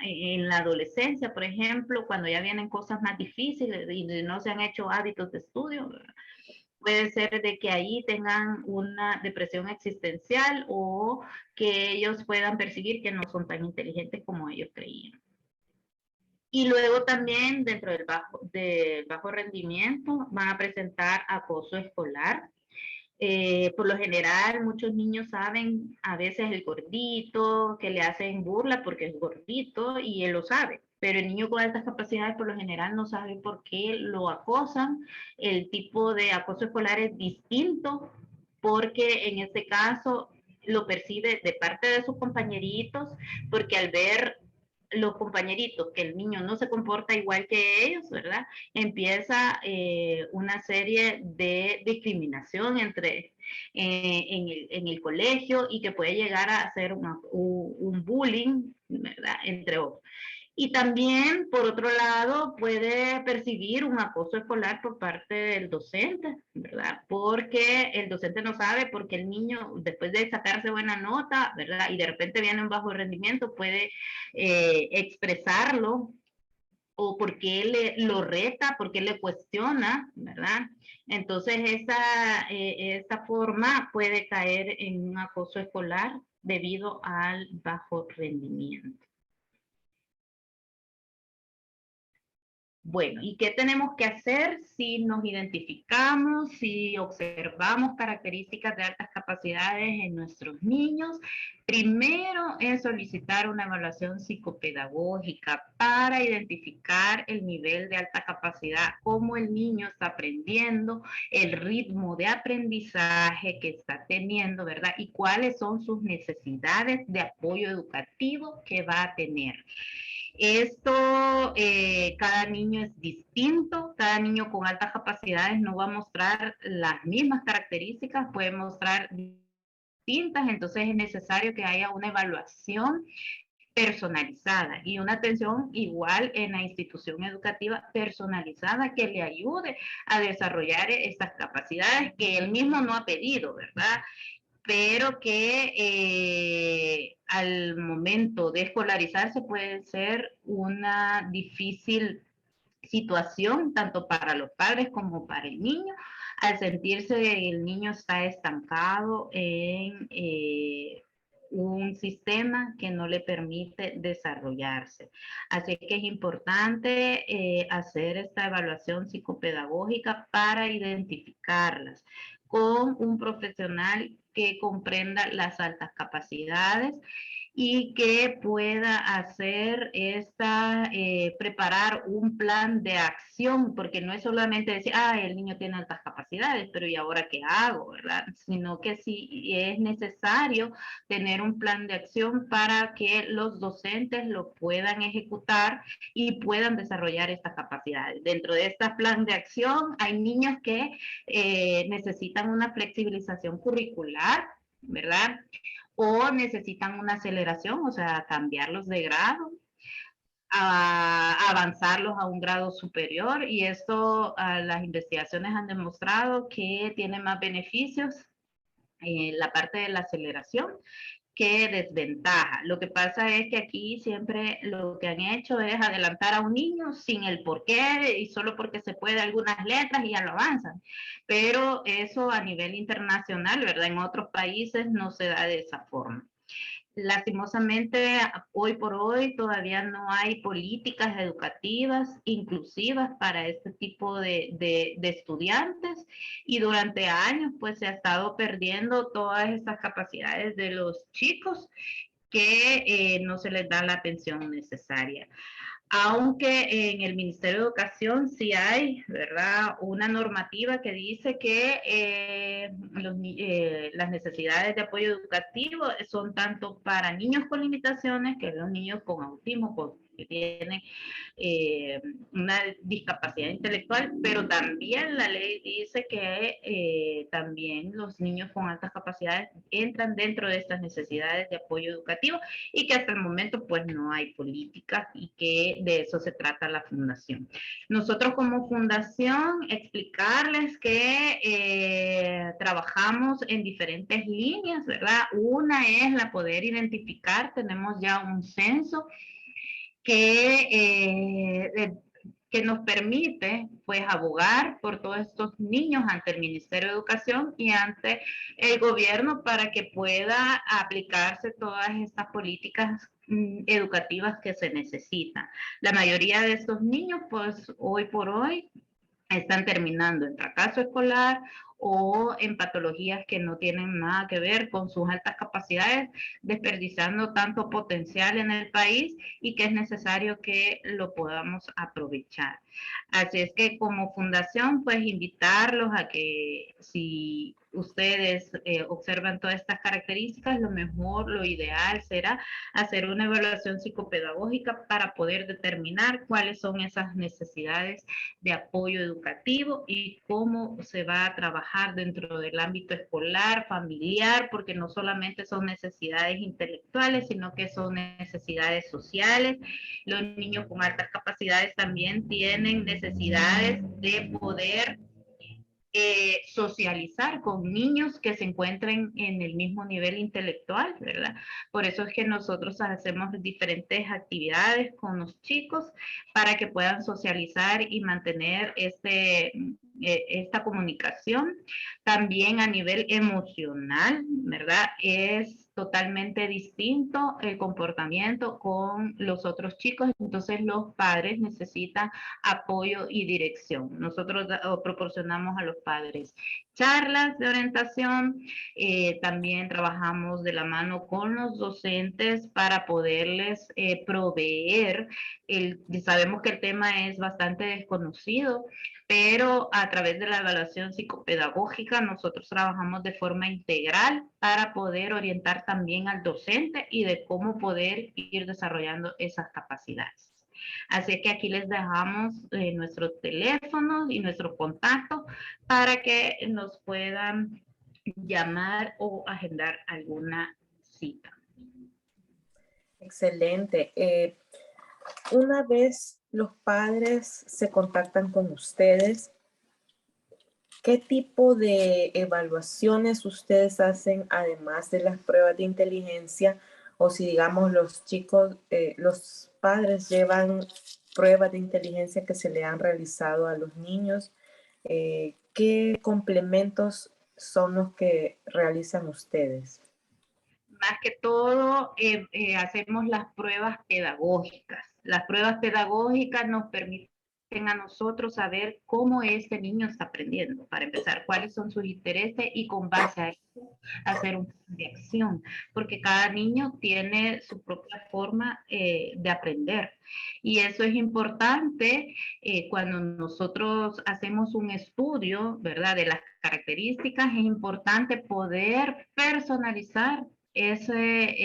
en la adolescencia, por ejemplo, cuando ya vienen cosas más difíciles y no se han hecho hábitos de estudio, puede ser de que ahí tengan una depresión existencial o que ellos puedan percibir que no son tan inteligentes como ellos creían. Y luego también dentro del bajo rendimiento van a presentar acoso escolar. Por lo general, muchos niños saben a veces el gordito, que le hacen burla porque es gordito y él lo sabe. Pero el niño con altas capacidades por lo general no sabe por qué lo acosan. El tipo de acoso escolar es distinto porque en este caso lo percibe de parte de sus compañeritos, porque al ver los compañeritos que el niño no se comporta igual que ellos, ¿verdad? Empieza una serie de discriminación en el colegio y que puede llegar a ser un bullying, ¿verdad? Entre otros. Y también, por otro lado, puede percibir un acoso escolar por parte del docente, ¿verdad? Porque el docente no sabe, porque el niño, después de sacarse buena nota, ¿verdad? Y de repente viene un bajo rendimiento, puede expresarlo o porque lo reta, porque le cuestiona, ¿verdad? Entonces, esta forma puede caer en un acoso escolar debido al bajo rendimiento. Bueno, ¿y qué tenemos que hacer si nos identificamos, si observamos características de altas capacidades en nuestros niños? Primero es solicitar una evaluación psicopedagógica para identificar el nivel de alta capacidad, cómo el niño está aprendiendo, el ritmo de aprendizaje que está teniendo, ¿verdad? Y cuáles son sus necesidades de apoyo educativo que va a tener. Esto, cada niño es distinto, cada niño con altas capacidades no va a mostrar las mismas características, puede mostrar distintas, entonces es necesario que haya una evaluación personalizada y una atención igual en la institución educativa personalizada que le ayude a desarrollar estas capacidades que él mismo no ha pedido, ¿verdad? Pero que al momento de escolarizarse puede ser una difícil situación tanto para los padres como para el niño, al sentirse que el niño está estancado en un sistema que no le permite desarrollarse. Así que es importante hacer esta evaluación psicopedagógica para identificarlas con un profesional que comprenda las altas capacidades y que pueda hacer preparar un plan de acción, porque no es solamente decir, ah, el niño tiene altas capacidades, pero ¿y ahora qué hago, verdad? Sino que sí es necesario tener un plan de acción para que los docentes lo puedan ejecutar y puedan desarrollar estas capacidades. Dentro de este plan de acción hay niños que necesitan una flexibilización curricular, ¿verdad? O necesitan una aceleración, o sea, cambiarlos de grado, a avanzarlos a un grado superior, y esto las investigaciones han demostrado que tiene más beneficios en la parte de la aceleración que desventaja. Lo que pasa es que aquí siempre lo que han hecho es adelantar a un niño sin el porqué y solo porque se puede algunas letras y ya lo avanzan. Pero eso a nivel internacional, ¿verdad? En otros países no se da de esa forma. Lastimosamente, hoy por hoy todavía no hay políticas educativas inclusivas para este tipo de estudiantes, y durante años pues se ha estado perdiendo todas estas capacidades de los chicos que no se les da la atención necesaria. Aunque en el Ministerio de Educación sí hay, ¿verdad?, una normativa que dice que las necesidades de apoyo educativo son tanto para niños con limitaciones, que los niños con autismo, que tienen una discapacidad intelectual, pero también la ley dice que también los niños con altas capacidades entran dentro de estas necesidades de apoyo educativo, y que hasta el momento pues no hay políticas, y que de eso se trata la fundación. Nosotros como fundación explicarles que trabajamos en diferentes líneas, ¿verdad? Una es la poder identificar, tenemos ya un censo que nos permite pues abogar por todos estos niños ante el Ministerio de Educación y ante el gobierno para que pueda aplicarse todas estas políticas educativas que se necesitan. La mayoría de estos niños pues hoy por hoy están terminando en fracaso escolar o en patologías que no tienen nada que ver con sus altas capacidades, desperdiciando tanto potencial en el país, y que es necesario que lo podamos aprovechar. Así es que como fundación, pues invitarlos a que si ustedes observan todas estas características, lo mejor, lo ideal será hacer una evaluación psicopedagógica para poder determinar cuáles son esas necesidades de apoyo educativo y cómo se va a trabajar dentro del ámbito escolar, familiar, porque no solamente son necesidades intelectuales, sino que son necesidades sociales. Los niños con altas capacidades también tienen necesidades de poder socializar con niños que se encuentren en el mismo nivel intelectual, ¿verdad? Por eso es que nosotros hacemos diferentes actividades con los chicos para que puedan socializar y mantener esta comunicación. También a nivel emocional, ¿verdad? Es totalmente distinto el comportamiento con los otros chicos, entonces los padres necesitan apoyo y dirección. Nosotros proporcionamos a los padres charlas de orientación, también trabajamos de la mano con los docentes para poderles proveer, sabemos que el tema es bastante desconocido, pero a través de la evaluación psicopedagógica nosotros trabajamos de forma integral para poder orientar también al docente y de cómo poder ir desarrollando esas capacidades. Así que aquí les dejamos nuestros teléfonos y nuestros contactos para que nos puedan llamar o agendar alguna cita. Excelente. Una vez los padres se contactan con ustedes, ¿qué tipo de evaluaciones ustedes hacen además de las pruebas de inteligencia? O si digamos los chicos, los padres llevan pruebas de inteligencia que se le han realizado a los niños, ¿qué complementos son los que realizan ustedes? Más que todo, hacemos las pruebas pedagógicas. Las pruebas pedagógicas nos permiten a nosotros saber cómo este niño está aprendiendo, para empezar, cuáles son sus intereses y con base a eso hacer un plan de acción, porque cada niño tiene su propia forma de aprender. Y eso es importante cuando nosotros hacemos un estudio, ¿verdad?, de las características, es importante poder personalizar ese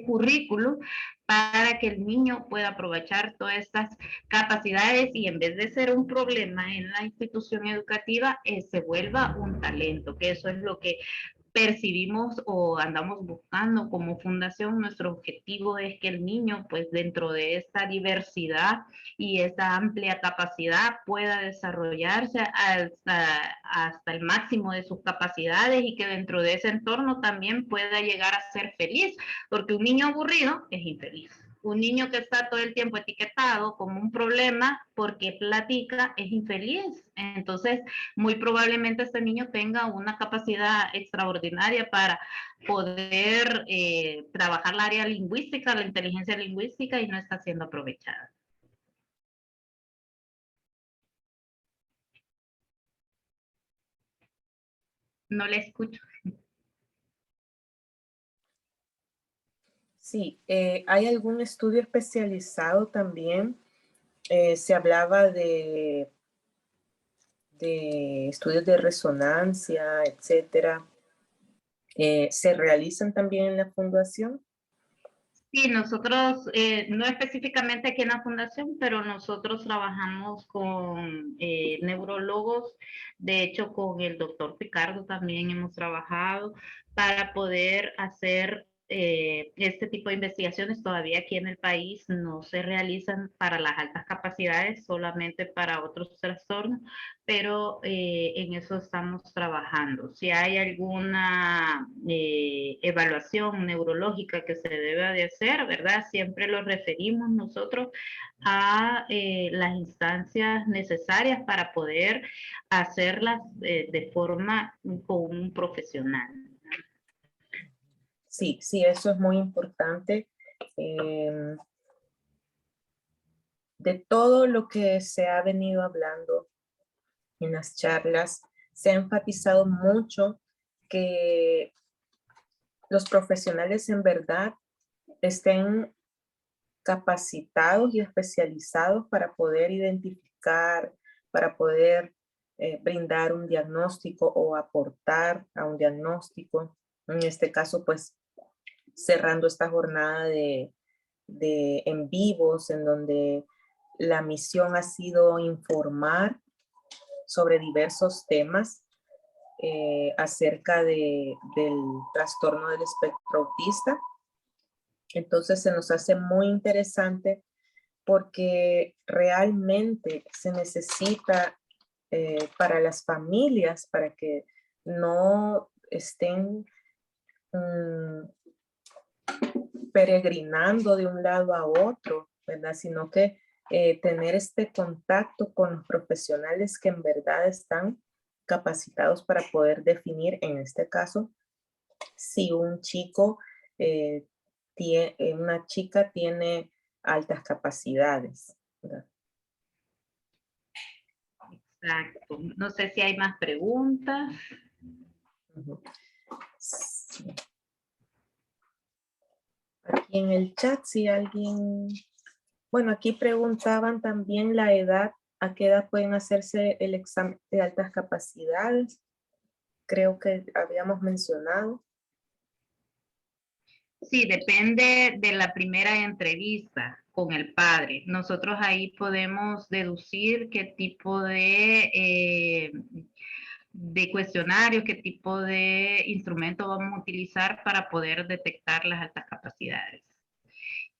currículo para que el niño pueda aprovechar todas estas capacidades y en vez de ser un problema en la institución educativa, se vuelva un talento, que eso es lo que percibimos o andamos buscando como fundación. Nuestro objetivo es que el niño, pues dentro de esta diversidad y esta amplia capacidad, pueda desarrollarse hasta el máximo de sus capacidades y que dentro de ese entorno también pueda llegar a ser feliz, porque un niño aburrido es infeliz. Un niño que está todo el tiempo etiquetado como un problema porque platica es infeliz. Entonces, muy probablemente este niño tenga una capacidad extraordinaria para poder trabajar la área lingüística, la inteligencia lingüística, y no está siendo aprovechada. No le escucho. Sí, ¿hay algún estudio especializado también? Se hablaba de estudios de resonancia, etcétera. ¿Se realizan también en la fundación? Sí, nosotros, no específicamente aquí en la fundación, pero nosotros trabajamos con neurólogos. De hecho, con el doctor Picardo también hemos trabajado para poder hacer este tipo de investigaciones. Todavía aquí en el país no se realizan para las altas capacidades, solamente para otros trastornos, pero en eso estamos trabajando. Si hay alguna evaluación neurológica que se debe de hacer, ¿verdad? Siempre lo referimos nosotros a las instancias necesarias para poder hacerlas de forma con un profesional. Sí, sí, eso es muy importante. De todo lo que se ha venido hablando en las charlas, se ha enfatizado mucho que los profesionales en verdad estén capacitados y especializados para poder identificar, para poder brindar un diagnóstico o aportar a un diagnóstico. En este caso, pues, cerrando esta jornada de en vivos, en donde la misión ha sido informar sobre diversos temas acerca del trastorno del espectro autista. Entonces se nos hace muy interesante porque realmente se necesita para las familias, para que no estén peregrinando de un lado a otro, ¿verdad? Sino que tener este contacto con los profesionales que en verdad están capacitados para poder definir, en este caso, si un chico, una chica tiene altas capacidades, ¿verdad? Exacto. No sé si hay más preguntas. Sí. Aquí en el chat, si alguien... Bueno, aquí preguntaban también la edad, a qué edad pueden hacerse el examen de altas capacidades. Creo que habíamos mencionado. Sí, depende de la primera entrevista con el padre. Nosotros ahí podemos deducir qué tipo de cuestionario, qué tipo de instrumento vamos a utilizar para poder detectar las altas capacidades.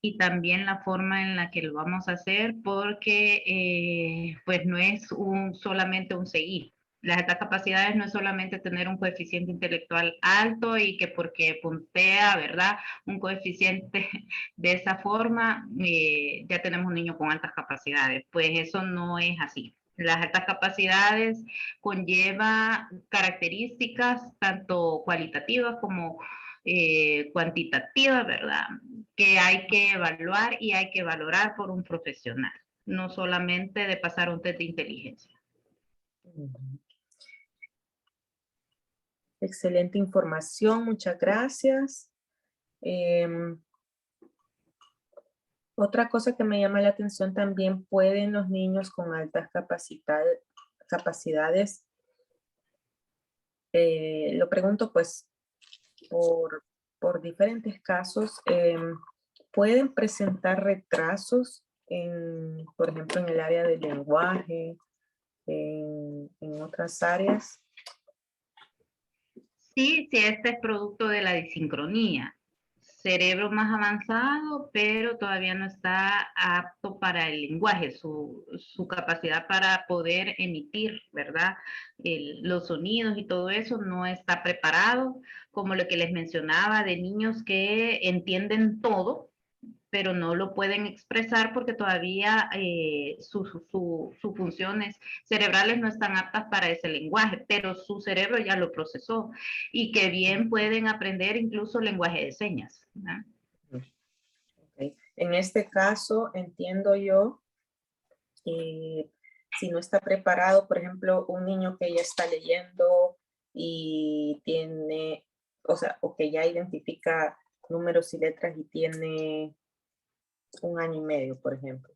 Y también la forma en la que lo vamos a hacer, porque pues no es solamente un seguir. Las altas capacidades no es solamente tener un coeficiente intelectual alto y que porque puntea, ¿verdad? Un coeficiente de esa forma, ya tenemos un niño con altas capacidades. Pues eso no es así. Las altas capacidades conlleva características tanto cualitativas como cuantitativas, ¿verdad? Que hay que evaluar y hay que valorar por un profesional. no solamente de pasar un test de inteligencia. Excelente información, muchas gracias. Otra cosa que me llama la atención también, ¿pueden los niños con altas capacidades? Lo pregunto pues por diferentes casos, ¿pueden presentar retrasos por ejemplo, en el área del lenguaje, en otras áreas? Sí, sí, este es producto de la disincronía. Cerebro más avanzado, pero todavía no está apto para el lenguaje, su capacidad para poder emitir, ¿verdad? Los sonidos y todo eso no está preparado, como lo que les mencionaba de niños que entienden todo, pero no lo pueden expresar porque todavía sus funciones cerebrales no están aptas para ese lenguaje, pero su cerebro ya lo procesó y que bien pueden aprender incluso lenguaje de señas, ¿no? Okay. En este caso, entiendo yo, si no está preparado, por ejemplo, un niño que ya está leyendo y tiene, o sea, o que ya identifica números y letras y tiene 1 año y medio, por ejemplo.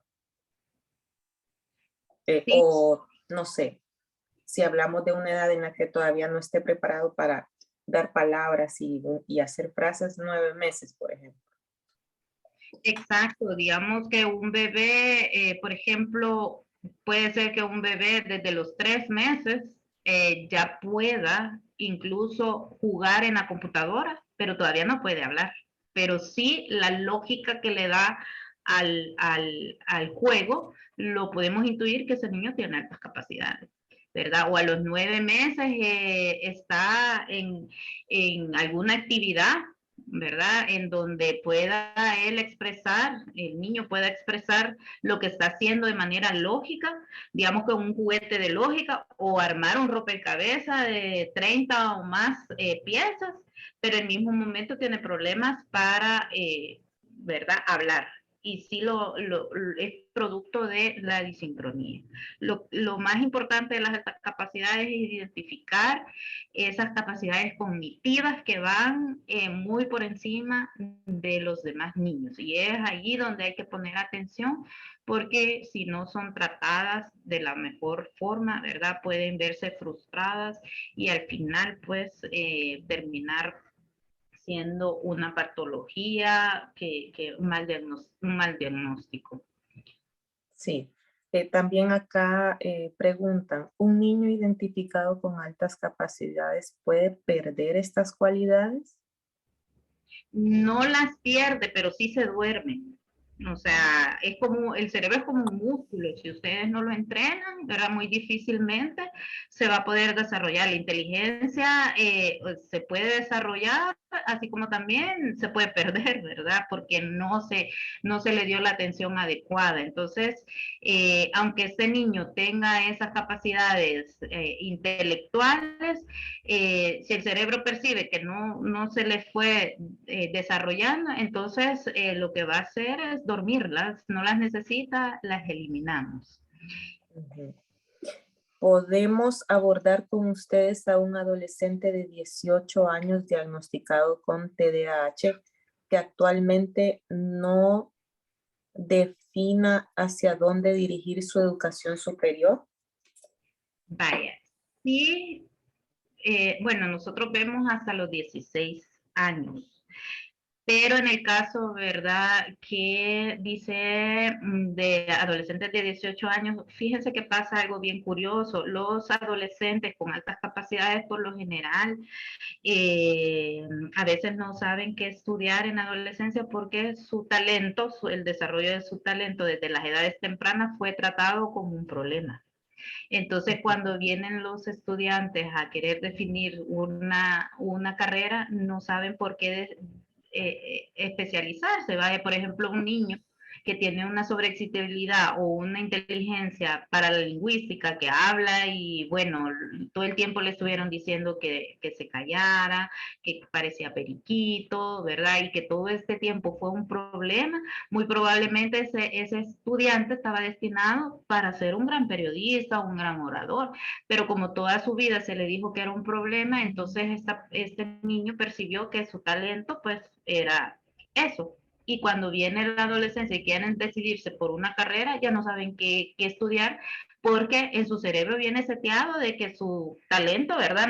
Sí, O no sé, si hablamos de una edad en la que todavía no esté preparado para dar palabras y hacer frases, 9 meses, por ejemplo. exacto. Digamos que un bebé, por ejemplo, puede ser que un bebé desde los 3 meses ya pueda incluso jugar en la computadora, pero todavía no puede hablar. Pero sí la lógica que le da al juego, lo podemos intuir que ese niño tiene altas capacidades, ¿verdad? O a los 9 meses está en alguna actividad, ¿verdad? En donde pueda él expresar, el niño pueda expresar lo que está haciendo de manera lógica, digamos con un juguete de lógica, o armar un rompecabezas de 30 o más piezas, pero en el mismo momento tiene problemas para, ¿verdad?, hablar. Y sí es producto de la disincronía. Lo más importante de las altas capacidades es identificar esas capacidades cognitivas que van muy por encima de los demás niños. Y es allí donde hay que poner atención, porque si no son tratadas de la mejor forma, ¿verdad? Pueden verse frustradas y al final, pues, terminar siendo una patología un mal diagnóstico. Sí. También acá preguntan, ¿un niño identificado con altas capacidades puede perder estas cualidades? No las pierde, pero sí se duerme. O sea, es como, el cerebro es como un músculo. Si ustedes no lo entrenan, ¿verdad? Muy difícilmente se va a poder desarrollar. La inteligencia se puede desarrollar, así como también se puede perder, ¿verdad? Porque no se le dio la atención adecuada. Entonces, aunque este niño tenga esas capacidades intelectuales, si el cerebro percibe que no se le fue desarrollando, entonces lo que va a hacer es dormirlas, no las necesita, las eliminamos. Ujú. Podemos abordar con ustedes a un adolescente de 18 años diagnosticado con TDAH que actualmente no defina hacia dónde dirigir su educación superior. Vaya, sí, bueno, nosotros vemos hasta los 16 años. Pero en el caso, ¿verdad?, que dice de adolescentes de 18 años, fíjense que pasa algo bien curioso. Los adolescentes con altas capacidades, por lo general, a veces no saben qué estudiar en adolescencia porque su talento, el desarrollo de su talento desde las edades tempranas fue tratado como un problema. Entonces, cuando vienen los estudiantes a querer definir una carrera, no saben por qué especializarse. ¿Vale? Por ejemplo, un niño que tiene una sobreexcitabilidad o una inteligencia para la lingüística, que habla y bueno, todo el tiempo le estuvieron diciendo que se callara, que parecía periquito, ¿verdad? Y que todo este tiempo fue un problema, muy probablemente ese estudiante estaba destinado para ser un gran periodista, un gran orador, pero como toda su vida se le dijo que era un problema, entonces este niño percibió que su talento pues era eso. Y cuando viene la adolescencia y quieren decidirse por una carrera, ya no saben qué estudiar, porque en su cerebro viene seteado de que su talento, ¿verdad?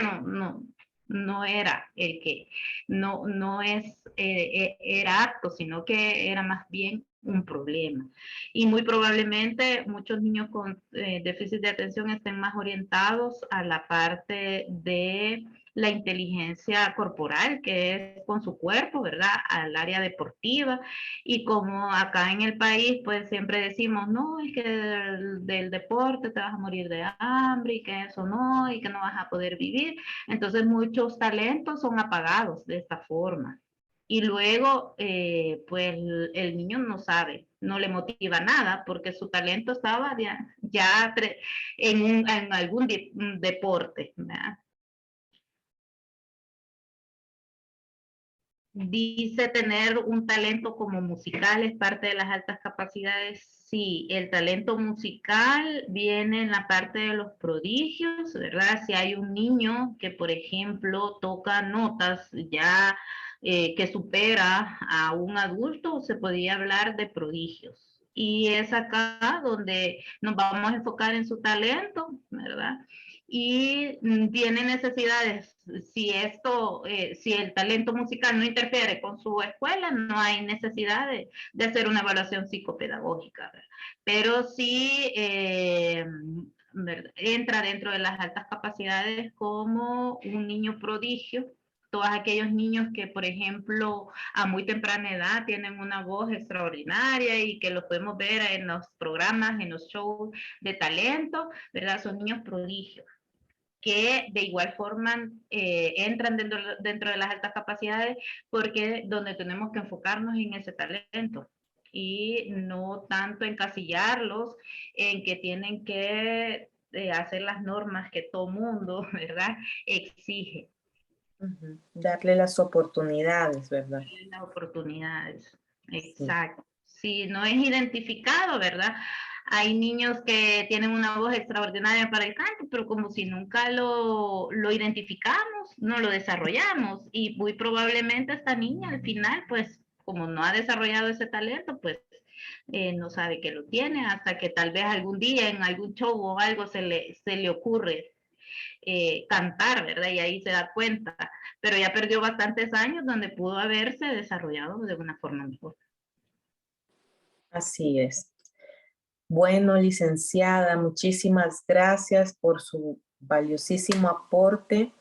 No era el que, no es, era apto, sino que era más bien un problema. Y muy probablemente muchos niños con déficit de atención estén más orientados a la parte de la inteligencia corporal, que es con su cuerpo, ¿verdad? Al área deportiva. Y como acá en el país, pues siempre decimos, no, es que del deporte te vas a morir de hambre y que eso no, y que no vas a poder vivir. Entonces muchos talentos son apagados de esta forma. Y luego, pues el niño no sabe, no le motiva nada porque su talento estaba ya en algún deporte, ¿verdad? Dice tener un talento como musical es parte de las altas capacidades. Sí, el talento musical viene en la parte de los prodigios, ¿verdad? Si hay un niño que, por ejemplo, toca notas ya que supera a un adulto, se podría hablar de prodigios. Y es acá donde nos vamos a enfocar en su talento, ¿verdad? Y tiene necesidades. Si el talento musical no interfiere con su escuela, no hay necesidad de hacer una evaluación psicopedagógica, ¿verdad? Pero sí entra dentro de las altas capacidades como un niño prodigio, todos aquellos niños que, por ejemplo, a muy temprana edad tienen una voz extraordinaria y que los podemos ver en los programas, en los shows de talento, ¿verdad? Son niños prodigios que de igual forma entran dentro de las altas capacidades porque donde tenemos que enfocarnos en ese talento y no tanto encasillarlos en que tienen que hacer las normas que todo mundo, ¿verdad?, exige. Darle las oportunidades, ¿verdad? Las oportunidades, Sí. exacto. Si no es identificado, ¿verdad? Hay niños que tienen una voz extraordinaria para el canto, pero como si nunca lo identificamos, no lo desarrollamos y muy probablemente esta niña al final, pues como no ha desarrollado ese talento, pues no sabe que lo tiene hasta que tal vez algún día en algún show o algo se le ocurre cantar, ¿verdad? Y ahí se da cuenta, pero ya perdió bastantes años donde pudo haberse desarrollado de una forma mejor. Así es. Bueno, licenciada, muchísimas gracias por su valiosísimo aporte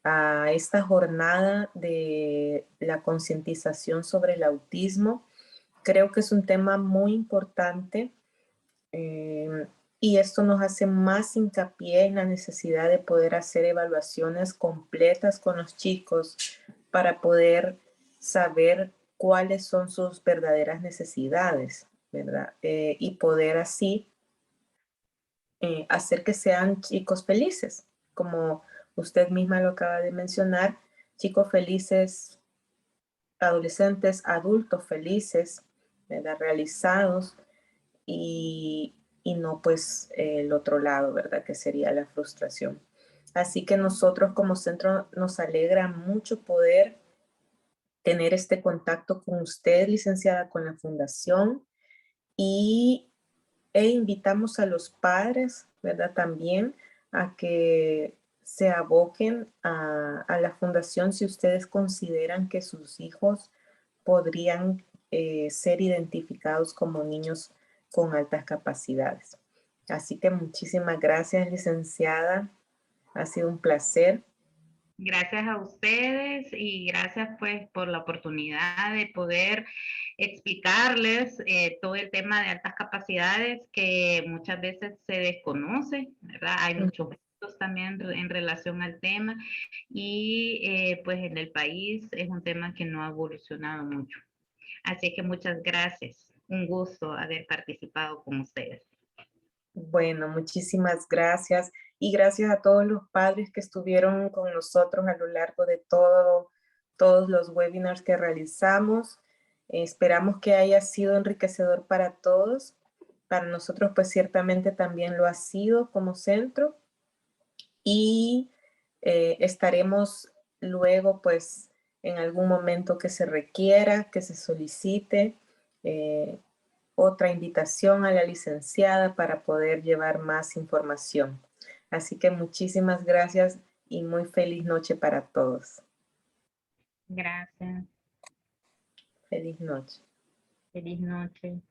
a esta jornada de la concientización sobre el autismo. Creo que es un tema muy importante y esto nos hace más hincapié en la necesidad de poder hacer evaluaciones completas con los chicos para poder saber cuáles son sus verdaderas necesidades, ¿verdad? Y poder así hacer que sean chicos felices, como usted misma lo acaba de mencionar, chicos felices, adolescentes, adultos felices, ¿verdad? Realizados y no pues el otro lado, ¿verdad? Que sería la frustración. Así que nosotros como centro nos alegra mucho poder tener este contacto con usted, licenciada, con la fundación y invitamos a los padres, ¿verdad? También a que se aboquen a la fundación si ustedes consideran que sus hijos podrían ser identificados como niños con altas capacidades. Así que muchísimas gracias, licenciada. Ha sido un placer. Gracias a ustedes y gracias pues por la oportunidad de poder explicarles todo el tema de altas capacidades que muchas veces se desconoce, ¿verdad? Hay muchos mitos también en relación al tema y pues en el país es un tema que no ha evolucionado mucho. Así que muchas gracias. un gusto haber participado con ustedes. Bueno, muchísimas gracias y gracias a todos los padres que estuvieron con nosotros a lo largo de todos los webinars que realizamos. Esperamos que haya sido enriquecedor para todos. Para nosotros, pues ciertamente también lo ha sido como centro y estaremos luego, pues en algún momento que se requiera, que se solicite, otra invitación a la licenciada para poder llevar más información. Así que muchísimas gracias y muy feliz noche para todos. Gracias. Feliz noche. Feliz noche.